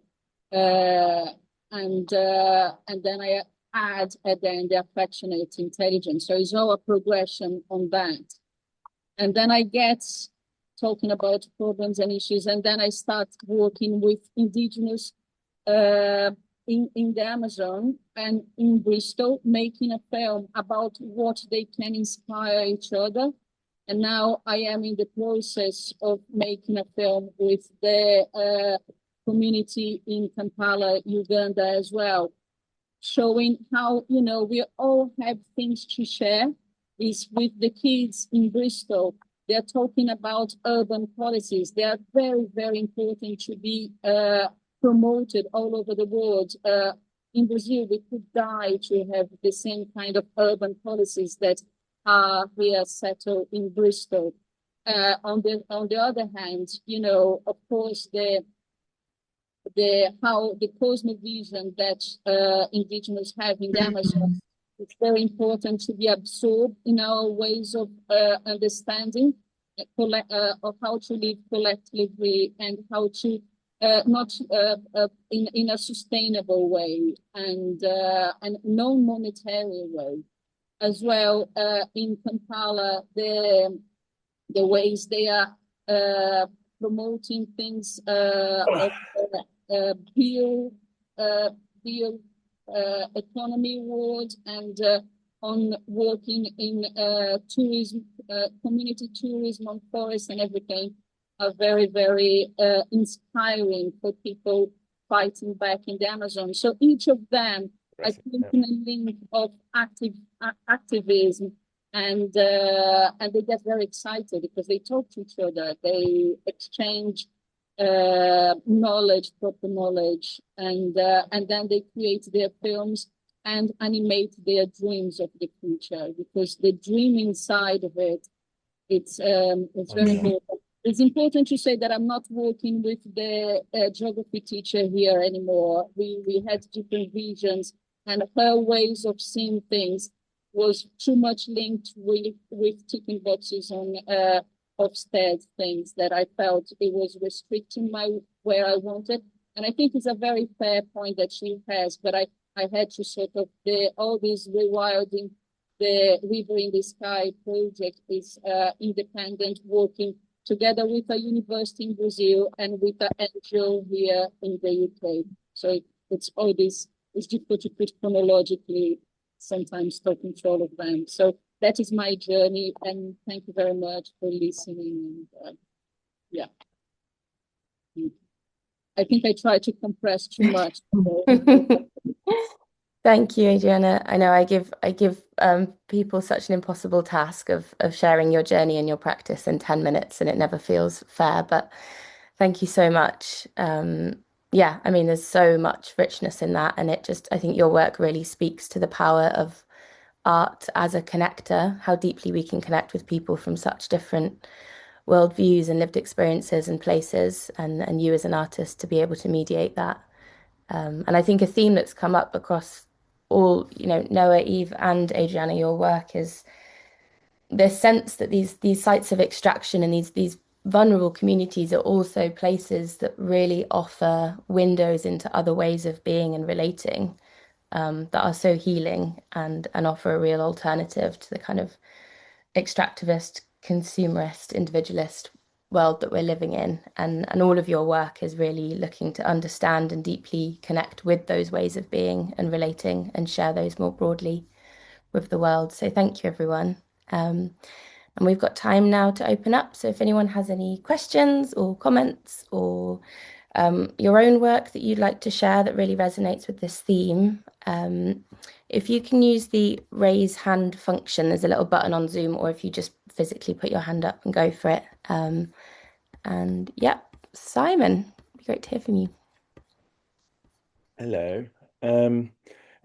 And then I add at the end the affectionate intelligence. So it's all a progression on that. And then I get talking about problems and issues, and then I start working with indigenous in the Amazon and in Bristol, making a film about what they can inspire each other. And now I am in the process of making a film with the community in Kampala, Uganda as well, showing how, you know, we all have things to share. Is with the kids in Bristol. They're talking about urban policies. They are very, very important to be promoted all over the world. In Brazil, we could die to have the same kind of urban policies that are here settled in Bristol. On the other hand, you know, of course, the cosmovision that indigenous have in the Amazon, it's very important to be absorbed in our ways of understanding of how to live collectively and how to not in a sustainable way and non-monetary way as well. In Kampala, the ways they are promoting things of bio economy world, and on working in tourism, community tourism on forests and everything, are very, very inspiring for people fighting back in the Amazon. So each of them I Impressive. think Yeah. in a link of activism, and they get very excited because they talk to each other, they exchange knowledge, proper knowledge, and then they create their films and animate their dreams of the future, because the dreaming side of it, it's very Okay. important. It's important to say that I'm not working with the geography teacher here anymore. We had different visions, and her ways of seeing things was too much linked with ticking boxes on Ofsted things that I felt it was restricting my where I wanted. And I think it's a very fair point that she has, but I had to sort of all these rewilding. The River in the Sky project is independent, working together with a university in Brazil and with an NGO here in the UK. So it's all this, it's difficult to put chronologically, sometimes talking to all of them. So that is my journey, and thank you very much for listening. And yeah, I think I tried to compress too much. Thank you, Adriana. I know I give people such an impossible task of sharing your journey and your practice in 10 minutes, and it never feels fair, but thank you so much. Yeah, I mean, there's so much richness in that, and I think your work really speaks to the power of art as a connector, how deeply we can connect with people from such different worldviews and lived experiences and places, and you as an artist to be able to mediate that. And I think a theme that's come up across all, Noah, Eve, and Adriana, your work is this sense that these sites of extraction and these vulnerable communities are also places that really offer windows into other ways of being and relating, that are so healing and offer a real alternative to the kind of extractivist, consumerist, individualist world that we're living in. And all of your work is really looking to understand and deeply connect with those ways of being and relating and share those more broadly with the world. So thank you, everyone. And we've got time now to open up. So if anyone has any questions or comments or your own work that you'd like to share that really resonates with this theme, if you can use the raise hand function, there's a little button on Zoom, or if you just physically put your hand up and go for it. And yeah, Simon, it'd be great to hear from you. Hello.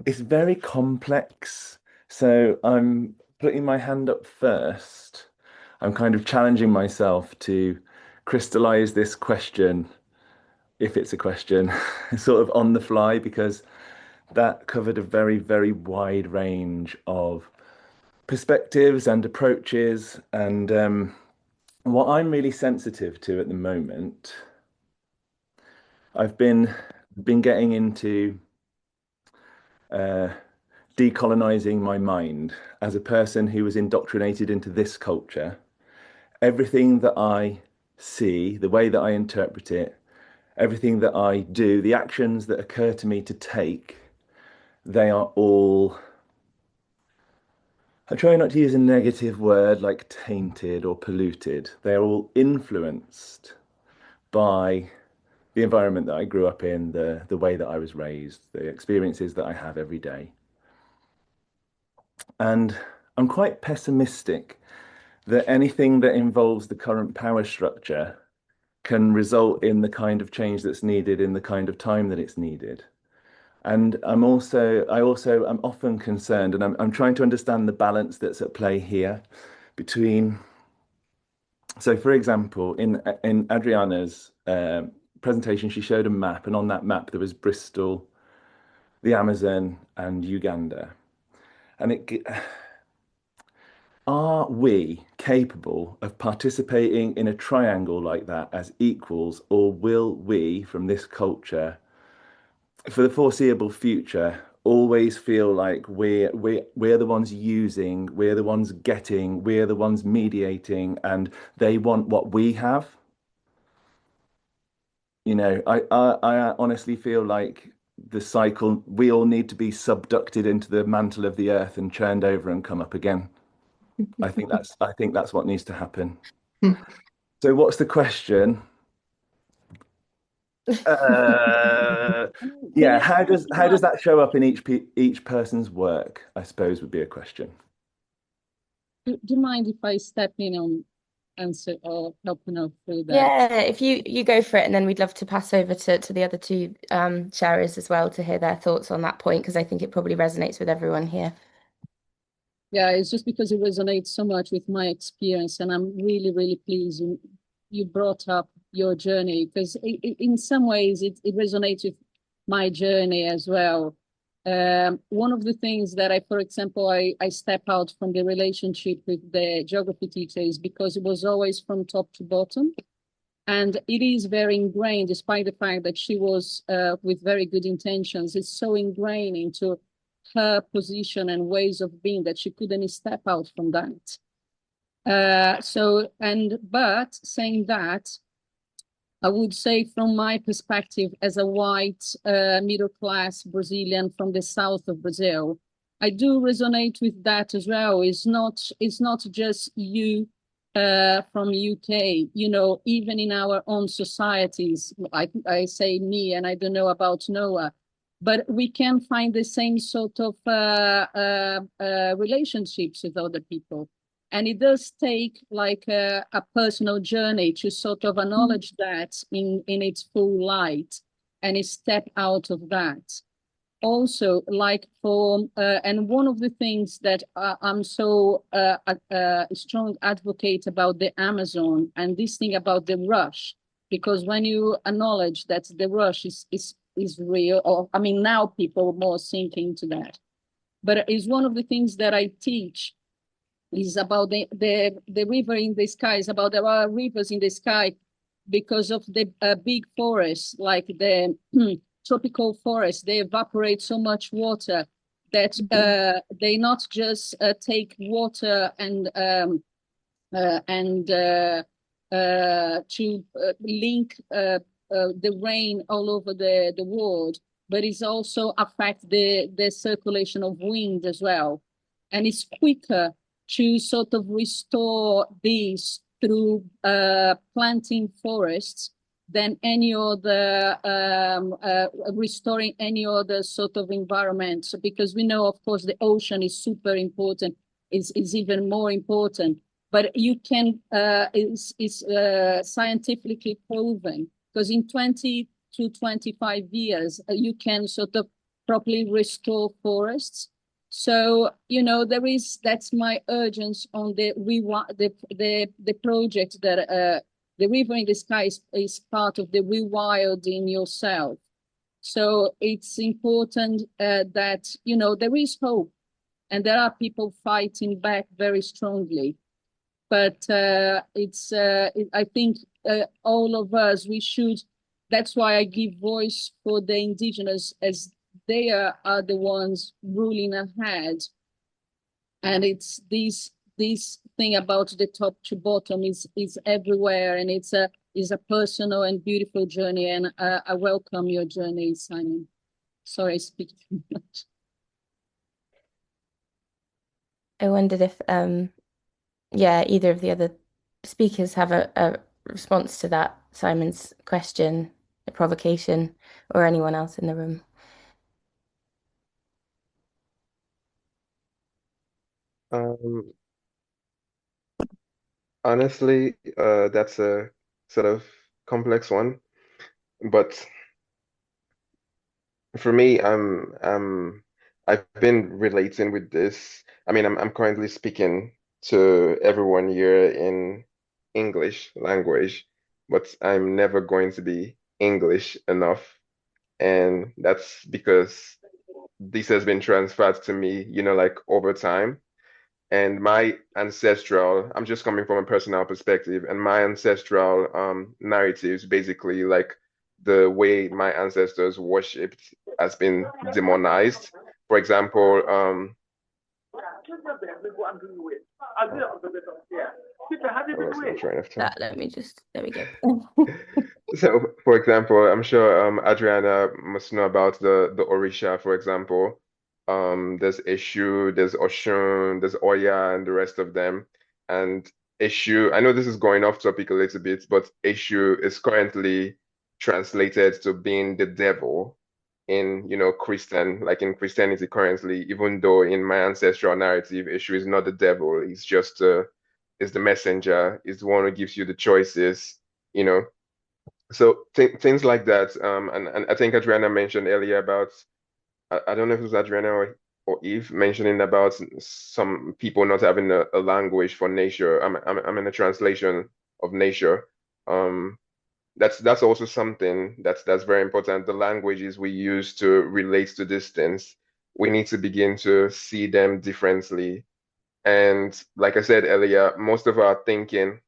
It's very complex. So I'm putting my hand up first. I'm kind of challenging myself to crystallize this question, if it's a question, sort of on the fly, because that covered a very, very wide range of perspectives and approaches. And what I'm really sensitive to at the moment, I've been getting into decolonizing my mind as a person who was indoctrinated into this culture. Everything that I see, the way that I interpret it, everything that I do, the actions that occur to me to take, they are all, I try not to use a negative word like tainted or polluted. They are all influenced by the environment that I grew up in, the way that I was raised, the experiences that I have every day. And I'm quite pessimistic that anything that involves the current power structure can result in the kind of change that's needed in the kind of time that it's needed. And I also am often concerned, and I'm trying to understand the balance that's at play here between. So, for example, in Adriana's presentation, she showed a map, and on that map there was Bristol, the Amazon, and Uganda. And are we capable of participating in a triangle like that as equals, or will we, from this culture, for the foreseeable future, always feel like we're the ones using, we're the ones getting, we're the ones mediating, and they want what we have? I honestly feel like the cycle, we all need to be subducted into the mantle of the earth and churned over and come up again. I think that's what needs to happen. So what's the question? Uh, Can yeah, I how does that show up in each person's work, I suppose would be a question. do you mind if I step in on answer or helping out through that? Yeah, if you go for it, and then we'd love to pass over to the other two sharers as well to hear their thoughts on that point, because I think it probably resonates with everyone here. Yeah, it's just because it resonates so much with my experience, and I'm really, really pleased you brought up your journey because in some ways it resonates with my journey as well. One of the things that for example, I step out from the relationship with the geography teacher is because it was always from top to bottom. And it is very ingrained, despite the fact that she was with very good intentions, it's so ingrained into her position and ways of being that she couldn't step out from that. But saying that, I would say from my perspective as a white middle class Brazilian from the south of Brazil, I do resonate with that as well. It's not just you from UK, you know, even in our own societies, I say me and I don't know about Noah, but we can find the same sort of relationships with other people. And it does take like a personal journey to sort of acknowledge that in its full light and step out of that. Also, like and one of the things that I'm so a strong advocate about the Amazon and this thing about the rush, because when you acknowledge that the rush is real, or I mean, now people are more sinking to that, but it's one of the things that I teach is about the river in the sky. It's about there are rivers in the sky because of the big forests, like the tropical forest. They evaporate so much water that they not just take water and to link the rain all over the world, but it's also affect the circulation of wind as well. And it's quicker to sort of restore these through planting forests than any other restoring any other sort of environment. So because we know, of course, the ocean is super important, is even more important, but you can is scientifically proven because in 20 to 25 years you can sort of properly restore forests. So you know that's my urgence on the project that the river in the sky is part of the rewilding yourself. So it's important that you know there is hope and there are people fighting back very strongly, but I think all of us we should. That's why I give voice for the indigenous as they are the ones ruling ahead, and it's this thing about the top to bottom is everywhere, and it's a personal and beautiful journey, and I welcome your journey, Simon. Sorry, I speak too much. I wondered if yeah, either of the other speakers have a response to that, Simon's question, a provocation, or anyone else in the room. Um, Honestly, that's a sort of complex one, but for me, I've been relating with this. I mean, I'm currently speaking to everyone here in English language, but I'm never going to be English enough. And that's because this has been transferred to me, like over time. And my ancestral, I'm just coming from a personal perspective, and my ancestral narratives, basically like the way my ancestors worshipped has been demonized. For example, I lost my train of thought. That, let me just, there we go. So, for example, I'm sure Adriana must know about the Orisha, for example. There's Eshu, there's Oshun, there's Oya, and the rest of them. And Eshu, I know this is going off topic a little bit, but Eshu is currently translated to being the devil in, in Christianity currently, even though in my ancestral narrative, Eshu is not the devil. He's just is the messenger, is the one who gives you the choices, you know. So th things like that. And I think Adriana mentioned earlier about, I don't know if it was Adriana or Eve mentioning about some people not having a language for nature. I'm in a translation of nature. Um, that's also something that's very important. The languages we use to relate to distance, we need to begin to see them differently. And like I said earlier, most of our thinking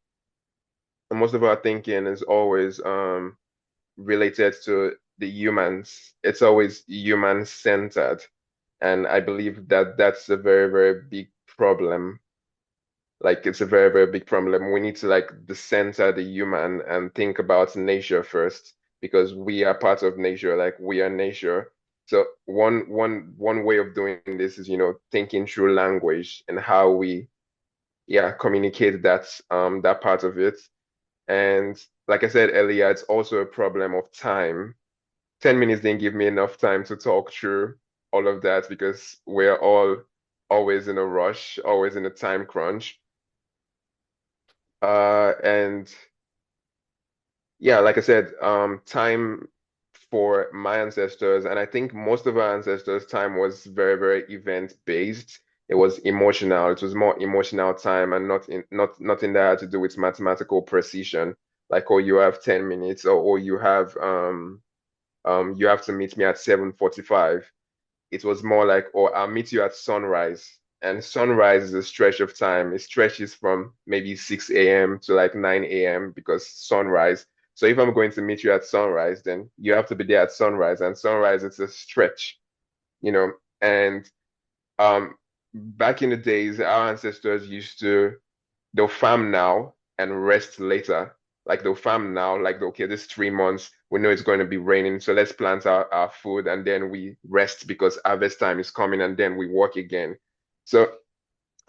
is always related to the humans. It's always human centered. And I believe that that's a very, very big problem. Like it's a very, very big problem. We need to like decenter the human and think about nature first because we are part of nature, like we are nature. So one way of doing this is, thinking through language and how we, yeah, communicate that part of it. And like I said earlier, it's also a problem of time. 10 minutes didn't give me enough time to talk through all of that because we're all always in a rush, always in a time crunch. And yeah, like I said, time for my ancestors, and I think most of our ancestors' time was very, very event based. It was emotional. It was more emotional time and nothing that had to do with mathematical precision. Like, oh, you have 10 minutes, or oh, you have to meet me at 7:45. It was more like, oh, I'll meet you at sunrise. And sunrise is a stretch of time. It stretches from maybe 6 a.m. to like 9 a.m. because sunrise. So if I'm going to meet you at sunrise, then you have to be there at sunrise. And sunrise, it's a stretch, you know. And um, back in the days, our ancestors used to, they'll farm now and rest later. Like they'll farm now, like, okay, this 3 months, we know it's going to be raining, so let's plant our food and then we rest because harvest time is coming and then we work again. So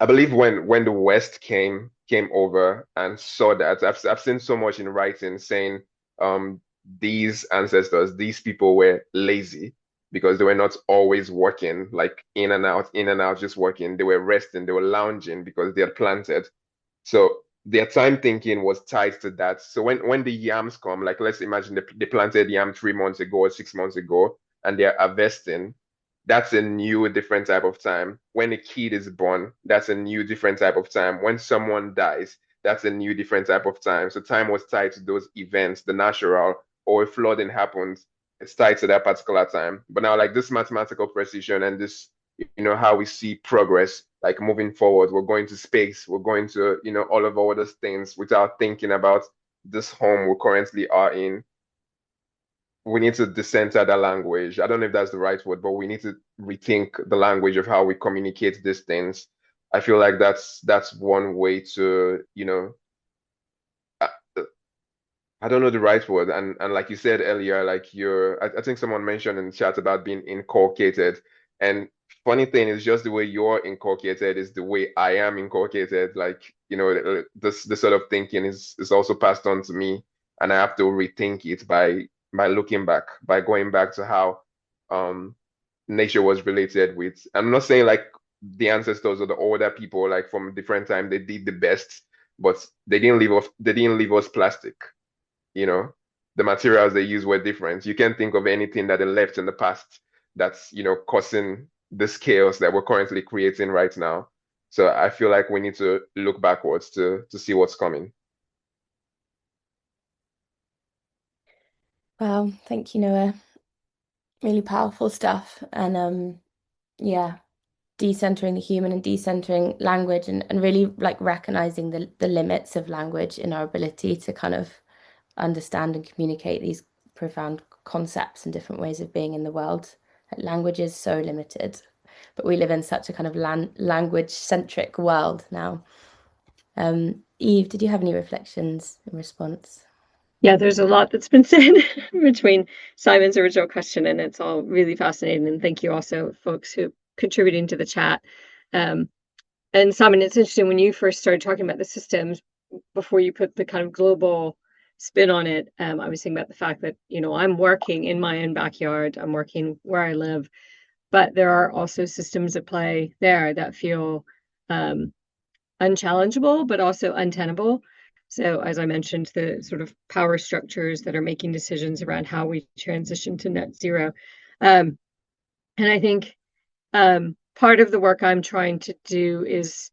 I believe when the West came over and saw that, I've seen so much in writing saying these ancestors, these people were lazy because they were not always working, like in and out, just working. They were resting, they were lounging because they had planted. So their time thinking was tied to that. So when the yams come, like let's imagine they planted yam 3 months ago or 6 months ago, and they're harvesting, that's a new different type of time. When a kid is born, that's a new different type of time. When someone dies, that's a new different type of time. So time was tied to those events, the natural, or if flooding happens, it's tied to that particular time. But now like this mathematical precision and this, how we see progress, like moving forward, we're going to space, we're going to, all of all those things without thinking about this home we currently are in. We need to decenter the language. I don't know if that's the right word, but we need to rethink the language of how we communicate these things. I feel like that's one way to, I, I don't know the right word. And like you said earlier, like I think someone mentioned in the chat about being inculcated. And funny thing is just the way you're inculcated is the way I am inculcated. Like, this sort of thinking is also passed on to me, and I have to rethink it by looking back, by going back to how nature was related with. I'm not saying like the ancestors or the older people, like from different time, they did the best, but they didn't leave us plastic, you know. The materials they used were different. You can't think of anything that they left in the past that's, causing this chaos that we're currently creating right now. So I feel like we need to look backwards to see what's coming. Wow, thank you, Noah. Really powerful stuff. And yeah, decentering the human and decentering language and really like recognizing the limits of language in our ability to kind of understand and communicate these profound concepts and different ways of being in the world. Language is so limited, but we live in such a kind of language-centric world now. Eve, did you have any reflections in response? Yeah, there's a lot that's been said between Simon's original question, and it's all really fascinating. And thank you also, folks, who contributing to the chat. And Simon, it's interesting when you first started talking about the systems before you put the kind of global spin on it. I was thinking about the fact that, you know, I'm working in my own backyard, I'm working where I live, but there are also systems at play there that feel unchallengeable, but also untenable. So as I mentioned, the sort of power structures that are making decisions around how we transition to net zero. And I think part of the work I'm trying to do is,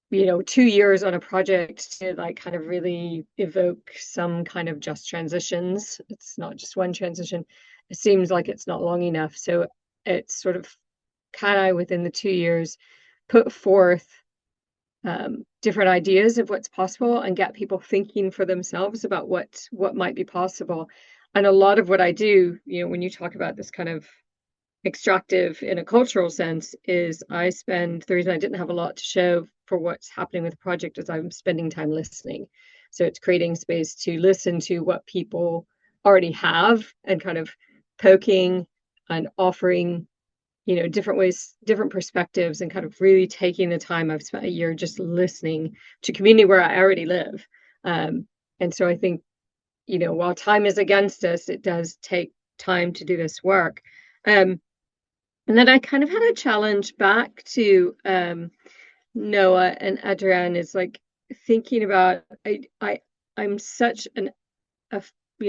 you know, 2 years on a project to like kind of really evoke some kind of just transitions. It's not just one transition. It seems like it's not long enough. So it's sort of, can I, within the 2 years, put forth different ideas of what's possible and get people thinking for themselves about what might be possible. And a lot of what I do, you know, when you talk about this kind of extractive in a cultural sense, is I spend, the reason I didn't have a lot to show for what's happening with the project is I'm spending time listening. So it's creating space to listen to what people already have and kind of poking and offering, you know, different ways, different perspectives, and kind of really taking the time. I've spent a year just listening to community where I already live. And so I think, you know, while time is against us, it does take time to do this work. And then I kind of had a challenge back to Noah and Adrienne, is like thinking about, I'm such you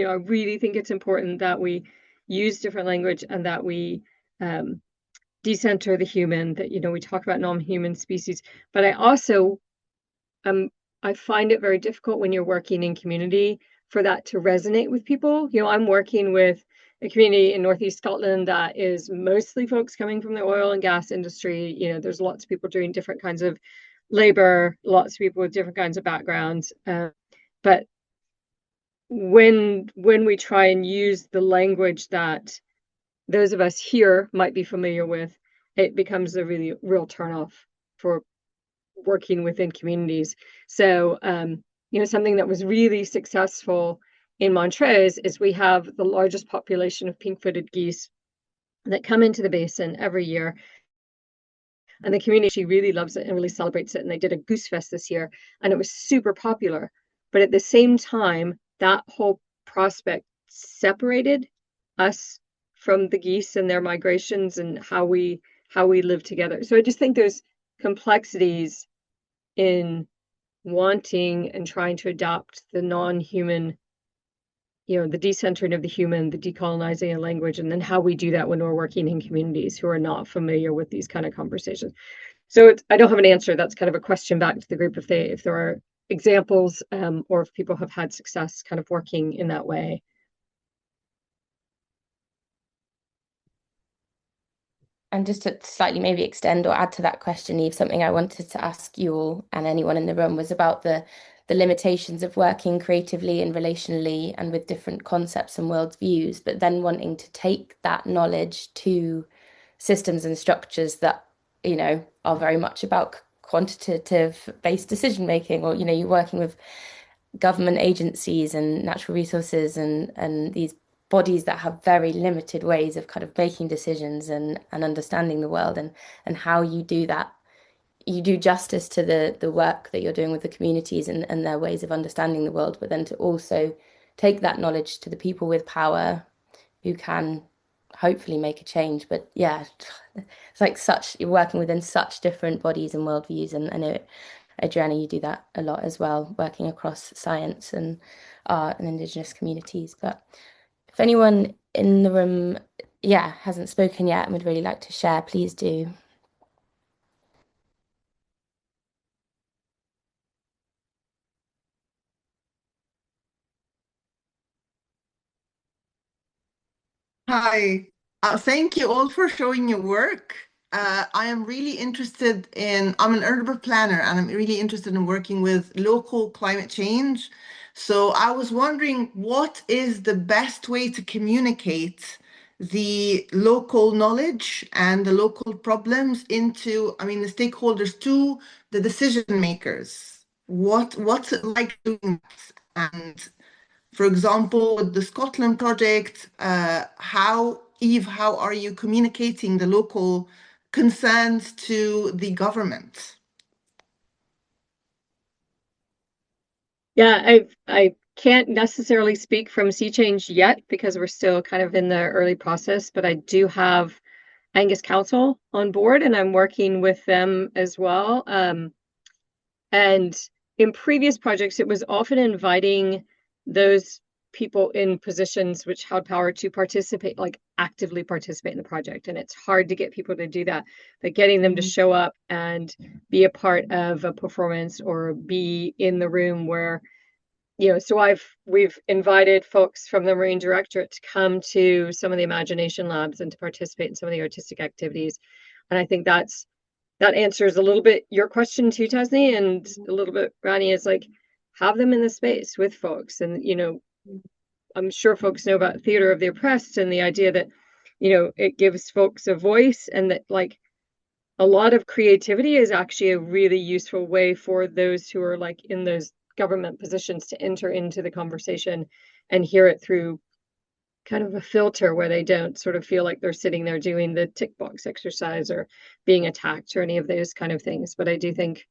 know, I really think it's important that we use different language and that we decenter the human, that, you know, we talk about non-human species, but I also I find it very difficult when you're working in community for that to resonate with people. You know, I'm working with a community in Northeast Scotland that is mostly folks coming from the oil and gas industry. You know, there's lots of people doing different kinds of labor, lots of people with different kinds of backgrounds. But when we try and use the language that those of us here might be familiar with, it becomes a really real turnoff for working within communities. So, you know, something that was really successful in Montrose is we have the largest population of pink-footed geese that come into the basin every year. And the community really loves it and really celebrates it. And they did a goose fest this year, and it was super popular. But at the same time, that whole prospect separated us from the geese and their migrations and how we live together. So I just think there's complexities in wanting and trying to adopt the non-human, you know, the decentering of the human, the decolonizing of language, and then how we do that when we're working in communities who are not familiar with these kind of conversations. So I don't have an answer. That's kind of a question back to the group, if there are examples, or if people have had success kind of working in that way. And just to slightly maybe extend or add to that question, Eve, something I wanted to ask you all and anyone in the room was about the limitations of working creatively and relationally and with different concepts and worldviews, but then wanting to take that knowledge to systems and structures that, you know, are very much about quantitative based decision making, or, you know, you're working with government agencies and natural resources and these bodies that have very limited ways of kind of making decisions and understanding the world, and how you do that. You do justice to the work that you're doing with the communities and their ways of understanding the world, but then to also take that knowledge to the people with power who can hopefully make a change. But yeah, it's like you're working within such different bodies and worldviews, and I know, Adriana, you do that a lot as well, working across science and art and Indigenous communities. But if anyone in the room, yeah, hasn't spoken yet and would really like to share, please do. Hi, thank you all for showing your work. I am really interested I'm an urban planner and I'm really interested in working with local climate change. So I was wondering, what is the best way to communicate the local knowledge and the local problems into, I mean, the stakeholders to the decision makers? What's it like doing that? And for example, with the Scotland project, Eve, how are you communicating the local concerns to the government? Yeah, I can't necessarily speak from Sea Change yet because we're still kind of in the early process, but I do have Angus Council on board and I'm working with them as well. And in previous projects, it was often inviting those people in positions which held power to participate, like actively participate in the project. And it's hard to get people to do that, but getting them to show up and be a part of a performance or be in the room where, so we've invited folks from the Marine Directorate to come to some of the imagination labs and to participate in some of the artistic activities. And I think that answers a little bit your question too, Tasni, and a little bit Rani, is like, have them in the space with folks. And, I'm sure folks know about theater of the oppressed and the idea that, it gives folks a voice and that like a lot of creativity is actually a really useful way for those who are like in those government positions to enter into the conversation and hear it through kind of a filter where they don't sort of feel like they're sitting there doing the tick box exercise or being attacked or any of those kind of things. But I do think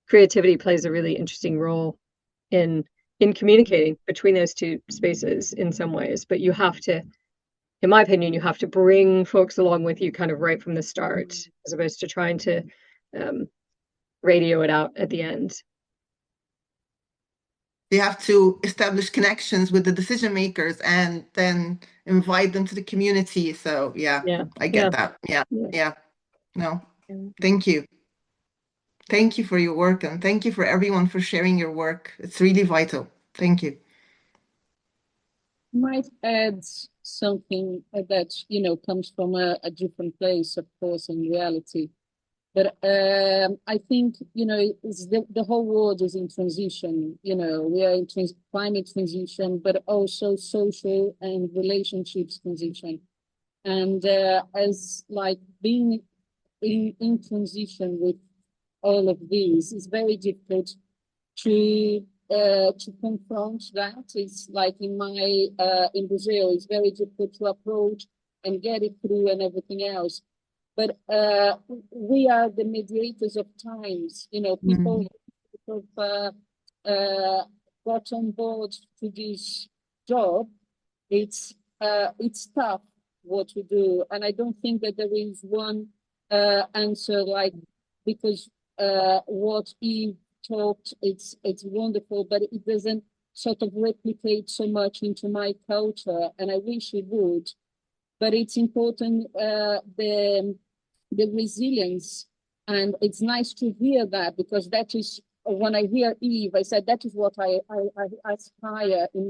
creativity plays a really interesting role in communicating between those two spaces in some ways. But you have to, in my opinion, you have to bring folks along with you kind of right from the start, as opposed to trying to radio it out at the end. You have to establish connections with the decision makers and then invite them to the community. So yeah, I get that. Yeah. No, thank you. Thank you for your work and thank you for everyone for sharing your work. It's really vital. Thank you. Might add something that, comes from a different place, of course, in reality. But I think, it's the whole world is in transition. We are in climate transition, but also social and relationships transition. And as like being in transition with all of these, it's very difficult to confront that. It's like in Brazil, it's very difficult to approach and get it through and everything else. But we are the mediators of times. People have got on board to this job. It's tough what we do, and I don't think that there is one answer like, because what Eve talked, it's wonderful, but it doesn't sort of replicate so much into my culture, and I wish it would. But it's important, the resilience, and it's nice to hear that, because that is, when I hear Eve, I said that is what I aspire in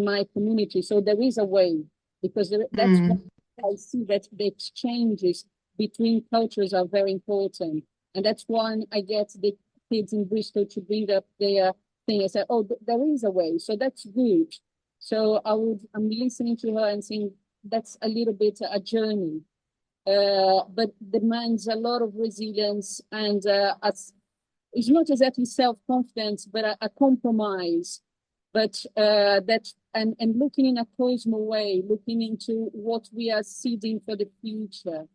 my community. So there is a way, because that's what I see, that the exchanges between cultures are very important, and that's why I get the kids in Bristol to bring up their thing. I said, oh, there is a way, so that's good. So I'm listening to her and saying that's a little bit a journey, but demands a lot of resilience and it's not exactly self-confidence, but a compromise. But and looking in a cosmo way, looking into what we are seeding for the future,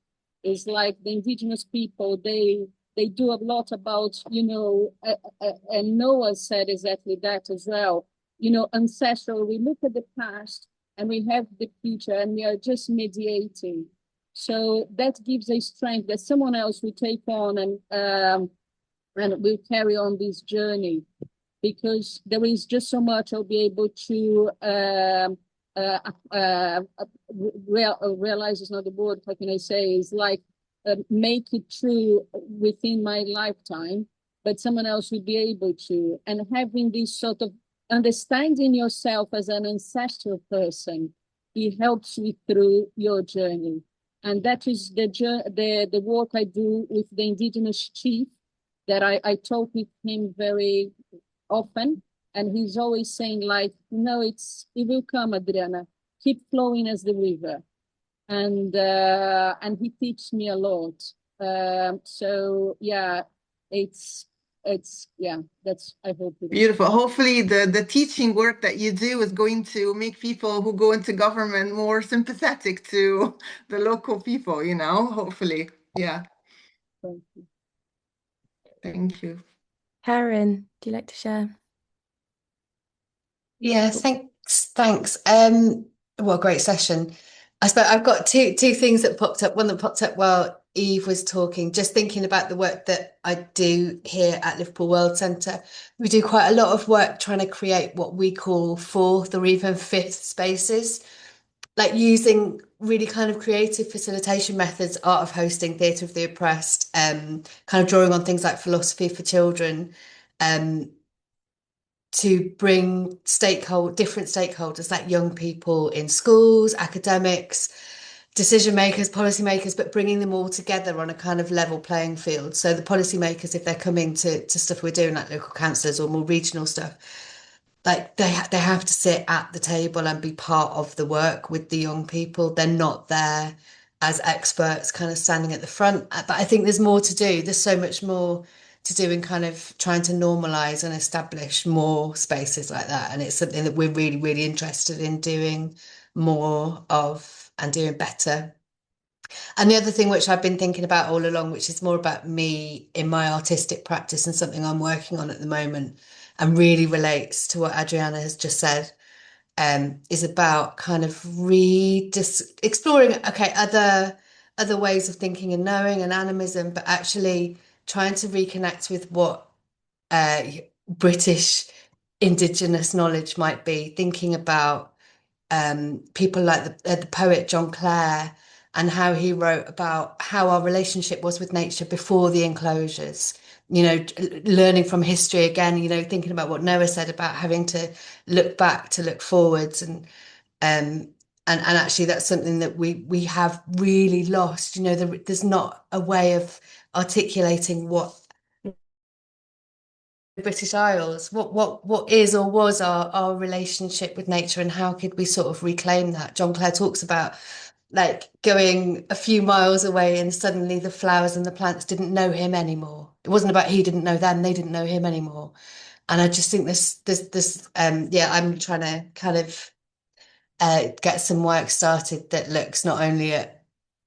is like the indigenous people. They do a lot about, and Noah said exactly that as well. Ancestral. We look at the past and we have the future, and we are just mediating. So that gives a strength that someone else will take on and will carry on this journey, because there is just so much I'll be able to realize is not the word, how can I say, is like make it true within my lifetime, but someone else will be able to. And having this sort of understanding yourself as an ancestral person, it helps you through your journey. And that is the work I do with the indigenous chief, that I talk with him very often. And he's always saying like, it will come, Adriana, keep flowing as the river. And he teaches me a lot. So yeah, that's, I hope. Beautiful. Hopefully the teaching work that you do is going to make people who go into government more sympathetic to the local people, hopefully. Yeah. Thank you. Thank you. Karen, do you like to share? Yeah, thanks. Well, great session. I suppose I've got two things that popped up. One that popped up while Eve was talking, just thinking about the work that I do here at Liverpool World Centre. We do quite a lot of work trying to create what we call fourth or even fifth spaces, like using really kind of creative facilitation methods, art of hosting, theatre of the oppressed, kind of drawing on things like philosophy for children. Um, to bring different stakeholders like young people in schools, academics, decision makers, policy makers, but bringing them all together on a kind of level playing field. So the policy makers, if they're coming to stuff we're doing like local councillors or more regional stuff, like they have to sit at the table and be part of the work with the young people. They're not there as experts kind of standing at the front. But I think there's more to do. There's so much more to do in kind of trying to normalize and establish more spaces like that. And it's something that we're really, really interested in doing more of and doing better. And the other thing which I've been thinking about all along, which is more about me in my artistic practice and something I'm working on at the moment, and really relates to what Adriana has just said, is about kind of exploring, okay, other ways of thinking and knowing and animism, but actually trying to reconnect with what uh, British indigenous knowledge might be, thinking about people like the poet John Clare and how he wrote about how our relationship was with nature before the enclosures. You know, learning from history again, you know, thinking about what Noah said about having to look back to look forwards um and actually that's something that we have really lost. You know, there's not a way of articulating what the British Isles, what is or was our relationship with nature and how could we sort of reclaim that? John Clare talks about like going a few miles away and suddenly the flowers and the plants didn't know him anymore. It wasn't about he didn't know them, they didn't know him anymore. And I just think this yeah, I'm trying to kind of get some work started that looks not only at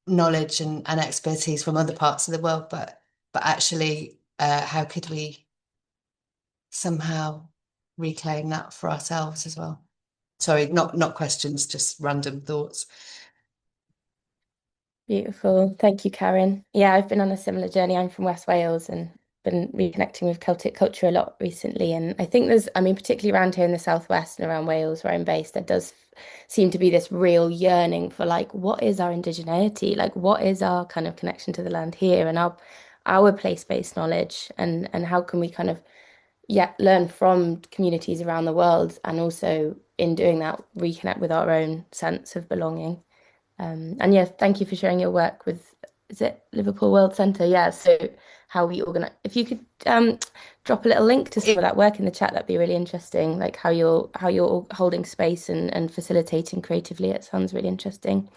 knowledge and expertise from other parts of the world, but actually how could we somehow reclaim that for ourselves as well. Sorry, not questions, just random thoughts. Beautiful. Thank you, Karen. Yeah, I've been on a similar journey. I'm from West Wales and been reconnecting with Celtic culture a lot recently. And I think I mean, particularly around here in the southwest and around Wales where I'm based, there does seem to be this real yearning for like, what is our indigeneity? Like, what is our kind of connection to the land here and our place-based knowledge and how can we kind of learn from communities around the world and also in doing that reconnect with our own sense of belonging. And yeah, thank you for sharing your work with, is it Liverpool World Centre? Yeah, so how we organize. If you could drop a little link to some of that work in the chat, that'd be really interesting. Like how you're all holding space and facilitating creatively. It sounds really interesting.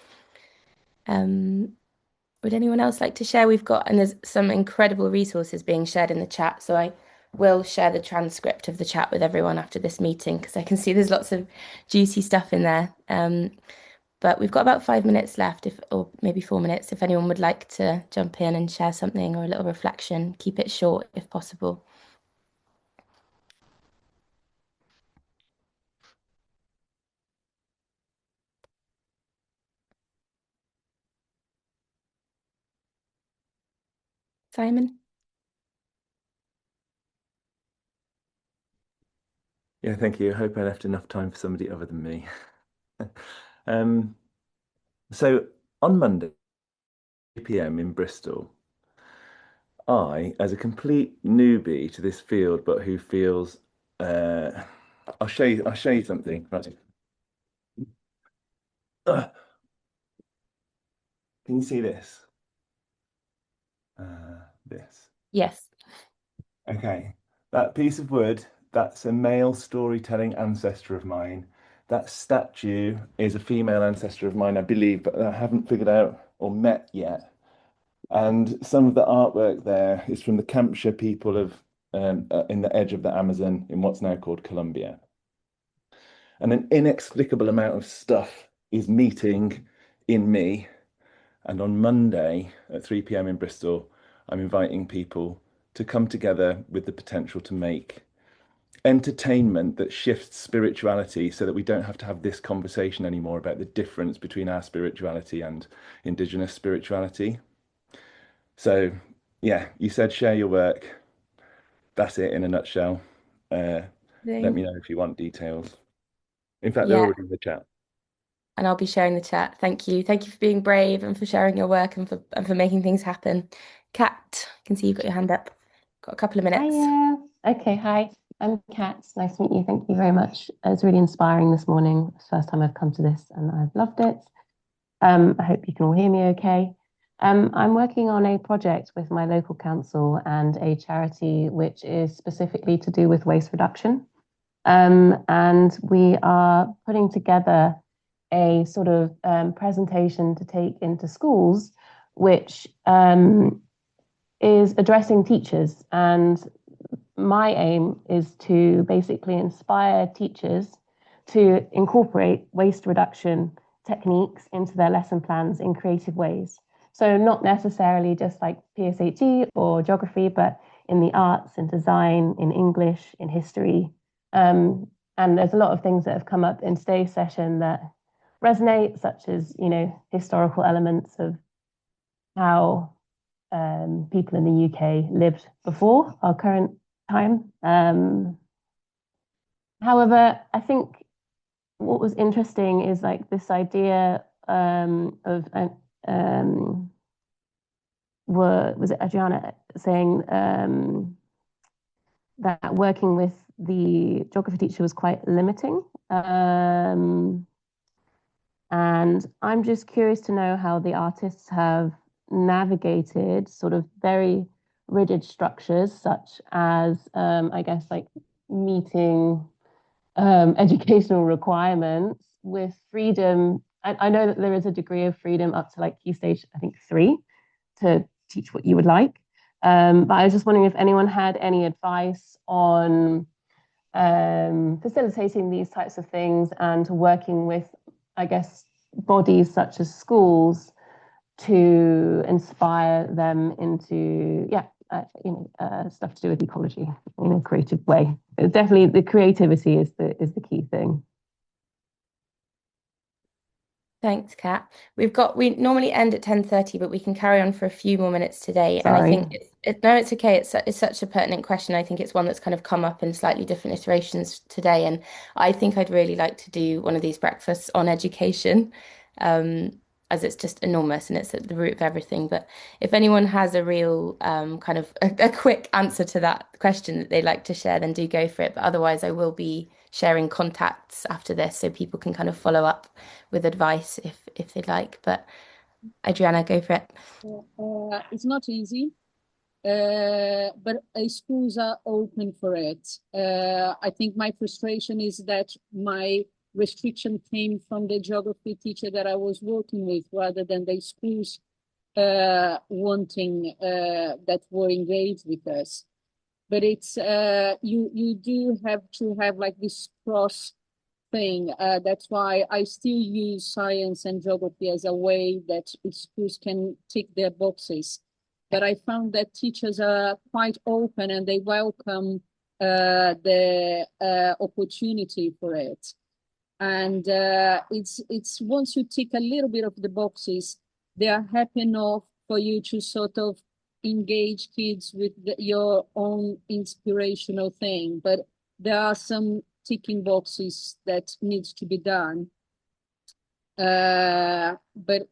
Would anyone else like to share? And there's some incredible resources being shared in the chat. So I will share the transcript of the chat with everyone after this meeting because I can see there's lots of juicy stuff in there. But we've got about 5 minutes left, or maybe 4 minutes, if anyone would like to jump in and share something or a little reflection. Keep it short if possible. Simon? Yeah, thank you. I hope I left enough time for somebody other than me. um, so on Monday, 3 p.m. in Bristol, as a complete newbie to this field, but who feels, I'll show you something. Right. Can you see this? This. Yes. Okay. That piece of wood, that's a male storytelling ancestor of mine. That statue is a female ancestor of mine, I believe, but I haven't figured out or met yet. And some of the artwork there is from the Campshire people of in the edge of the Amazon in what's now called Colombia. And an inexplicable amount of stuff is meeting in me. And on Monday at 3 p.m. in Bristol, I'm inviting people to come together with the potential to make entertainment that shifts spirituality so that we don't have to have this conversation anymore about the difference between our spirituality and indigenous spirituality. So, yeah, you said share your work. That's it in a nutshell. Let me know if you want details. In fact, they're Yeah, already in the chat. and I'll be sharing the chat. Thank you. Thank you for being brave and for sharing your work and for making things happen. Kat, I can see you've got your hand up. Got a couple of minutes. Hiya. Okay, hi. I'm Kat. Nice to meet you. Thank you very much. It's really inspiring this morning. It's the first time I've come to this and I've loved it. I hope you can all hear me okay. I'm working on a project with my local council and a charity which is specifically to do with waste reduction. And we are putting together a sort of presentation to take into schools, which is addressing teachers. And my aim is to basically inspire teachers to incorporate waste reduction techniques into their lesson plans in creative ways. So not necessarily just like PSHE or geography, but in the arts and design, in English, in history. And there's a lot of things that have come up in today's session that resonate, such as, historical elements of how people in the UK lived before our current time. However, I think what was interesting is like this idea of was it Adriana saying that working with the geography teacher was quite limiting. And I'm just curious to know how the artists have navigated sort of very rigid structures, such as, I guess, like meeting educational requirements with freedom. I know that there is a degree of freedom up to like key stage, I think 3, to teach what you would like. But I was just wondering if anyone had any advice on facilitating these types of things and working with, I guess, bodies such as schools to inspire them into, stuff to do with ecology in a creative way. Definitely, the creativity is the key thing. Thanks, Kat. We normally end at 10:30, but we can carry on for a few more minutes today. Sorry. And I think no, it's okay. It's such a pertinent question. I think it's one that's kind of come up in slightly different iterations today. And I think I'd really like to do one of these breakfasts on education, as it's just enormous and it's at the root of everything. But if anyone has a real kind of a quick answer to that question that they'd like to share, then do go for it. But otherwise, I will be sharing contacts after this so people can kind of follow up with advice if they'd like. But Adriana, go for it. It's not easy, but schools are open for it. I think my frustration is that my restriction came from the geography teacher that I was working with rather than the schools wanting that were engaged with us. But it's you do have to have like this cross thing. That's why I still use science and geography as a way that schools can tick their boxes. But I found that teachers are quite open and they welcome the opportunity for it. And it's once you tick a little bit of the boxes, they are happy enough for you to sort of engage kids with your own inspirational thing. But there are some ticking boxes that needs to be done. But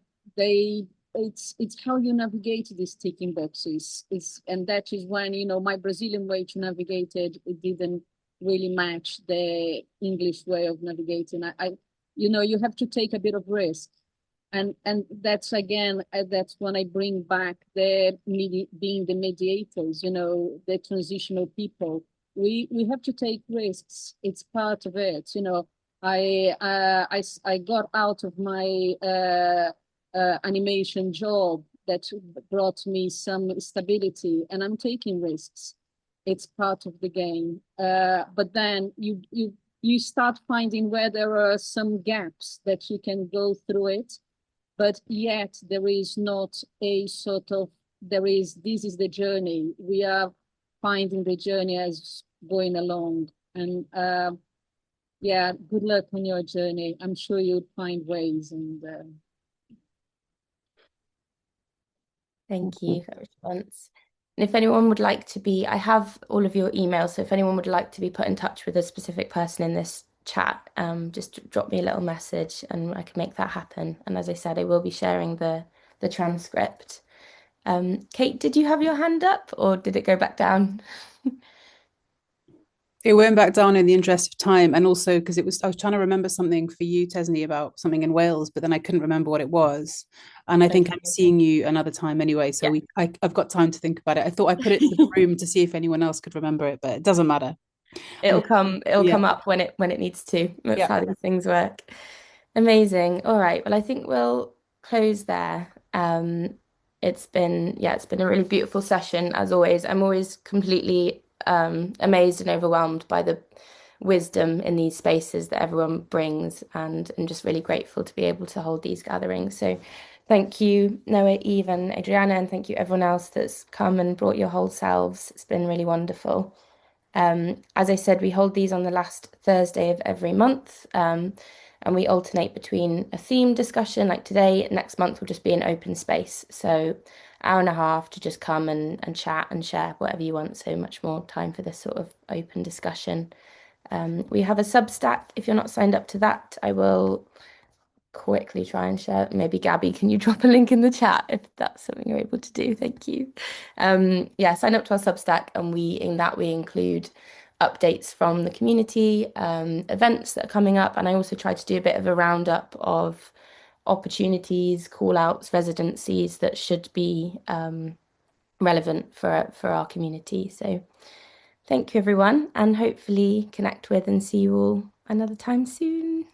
it's how you navigate these ticking boxes. And that is when, my Brazilian way to navigate it didn't really match the English way of navigating. You have to take a bit of risk. And that's again, that's when I bring back being the mediators, the transitional people. We have to take risks. It's part of it. I got out of my animation job that brought me some stability, and I'm taking risks. It's part of the game. But then you start finding where there are some gaps that you can go through it, but yet there is not a sort of, this is the journey. We are finding the journey as going along. And yeah, good luck on your journey. I'm sure you'll find ways. And Thank you for that response. And if anyone would like to be, I have all of your emails, so if anyone would like to be put in touch with a specific person in this chat, just drop me a little message and I can make that happen. And as I said, I will be sharing the transcript. Kate, did you have your hand up or did it go back down? It went back down in the interest of time, and also because I was trying to remember something for you, Tesney, about something in Wales, but then I couldn't remember what it was. And I think Okay. I'm seeing you another time anyway, so Yeah. I've got time to think about it. I thought I put it to the room to see if anyone else could remember it, but it doesn't matter. It'll Yeah, come up when it needs to. That's yeah. how these things work. Amazing. All right. Well, I think we'll close there. It's been a really beautiful session as always. I'm always completely amazed and overwhelmed by the wisdom in these spaces that everyone brings, and I'm just really grateful to be able to hold these gatherings. So thank you, Noah, Eve, and Adriana, and thank you everyone else that's come and brought your whole selves. It's been really wonderful. As I said, we hold these on the last Thursday of every month, and we alternate between a theme discussion like today. Next month will just be an open space. So hour and a half to just come and chat and share whatever you want. So much more time for this sort of open discussion. We have a Substack. If you're not signed up to that, I will quickly try and share. Maybe Gabby, can you drop a link in the chat if that's something you're able to do? Thank you. Yeah, sign up to our Substack, and in that we include updates from the community, events that are coming up, and I also try to do a bit of a roundup of opportunities, call outs, residencies that should be relevant for our community. So thank you everyone, and hopefully connect with and see you all another time soon.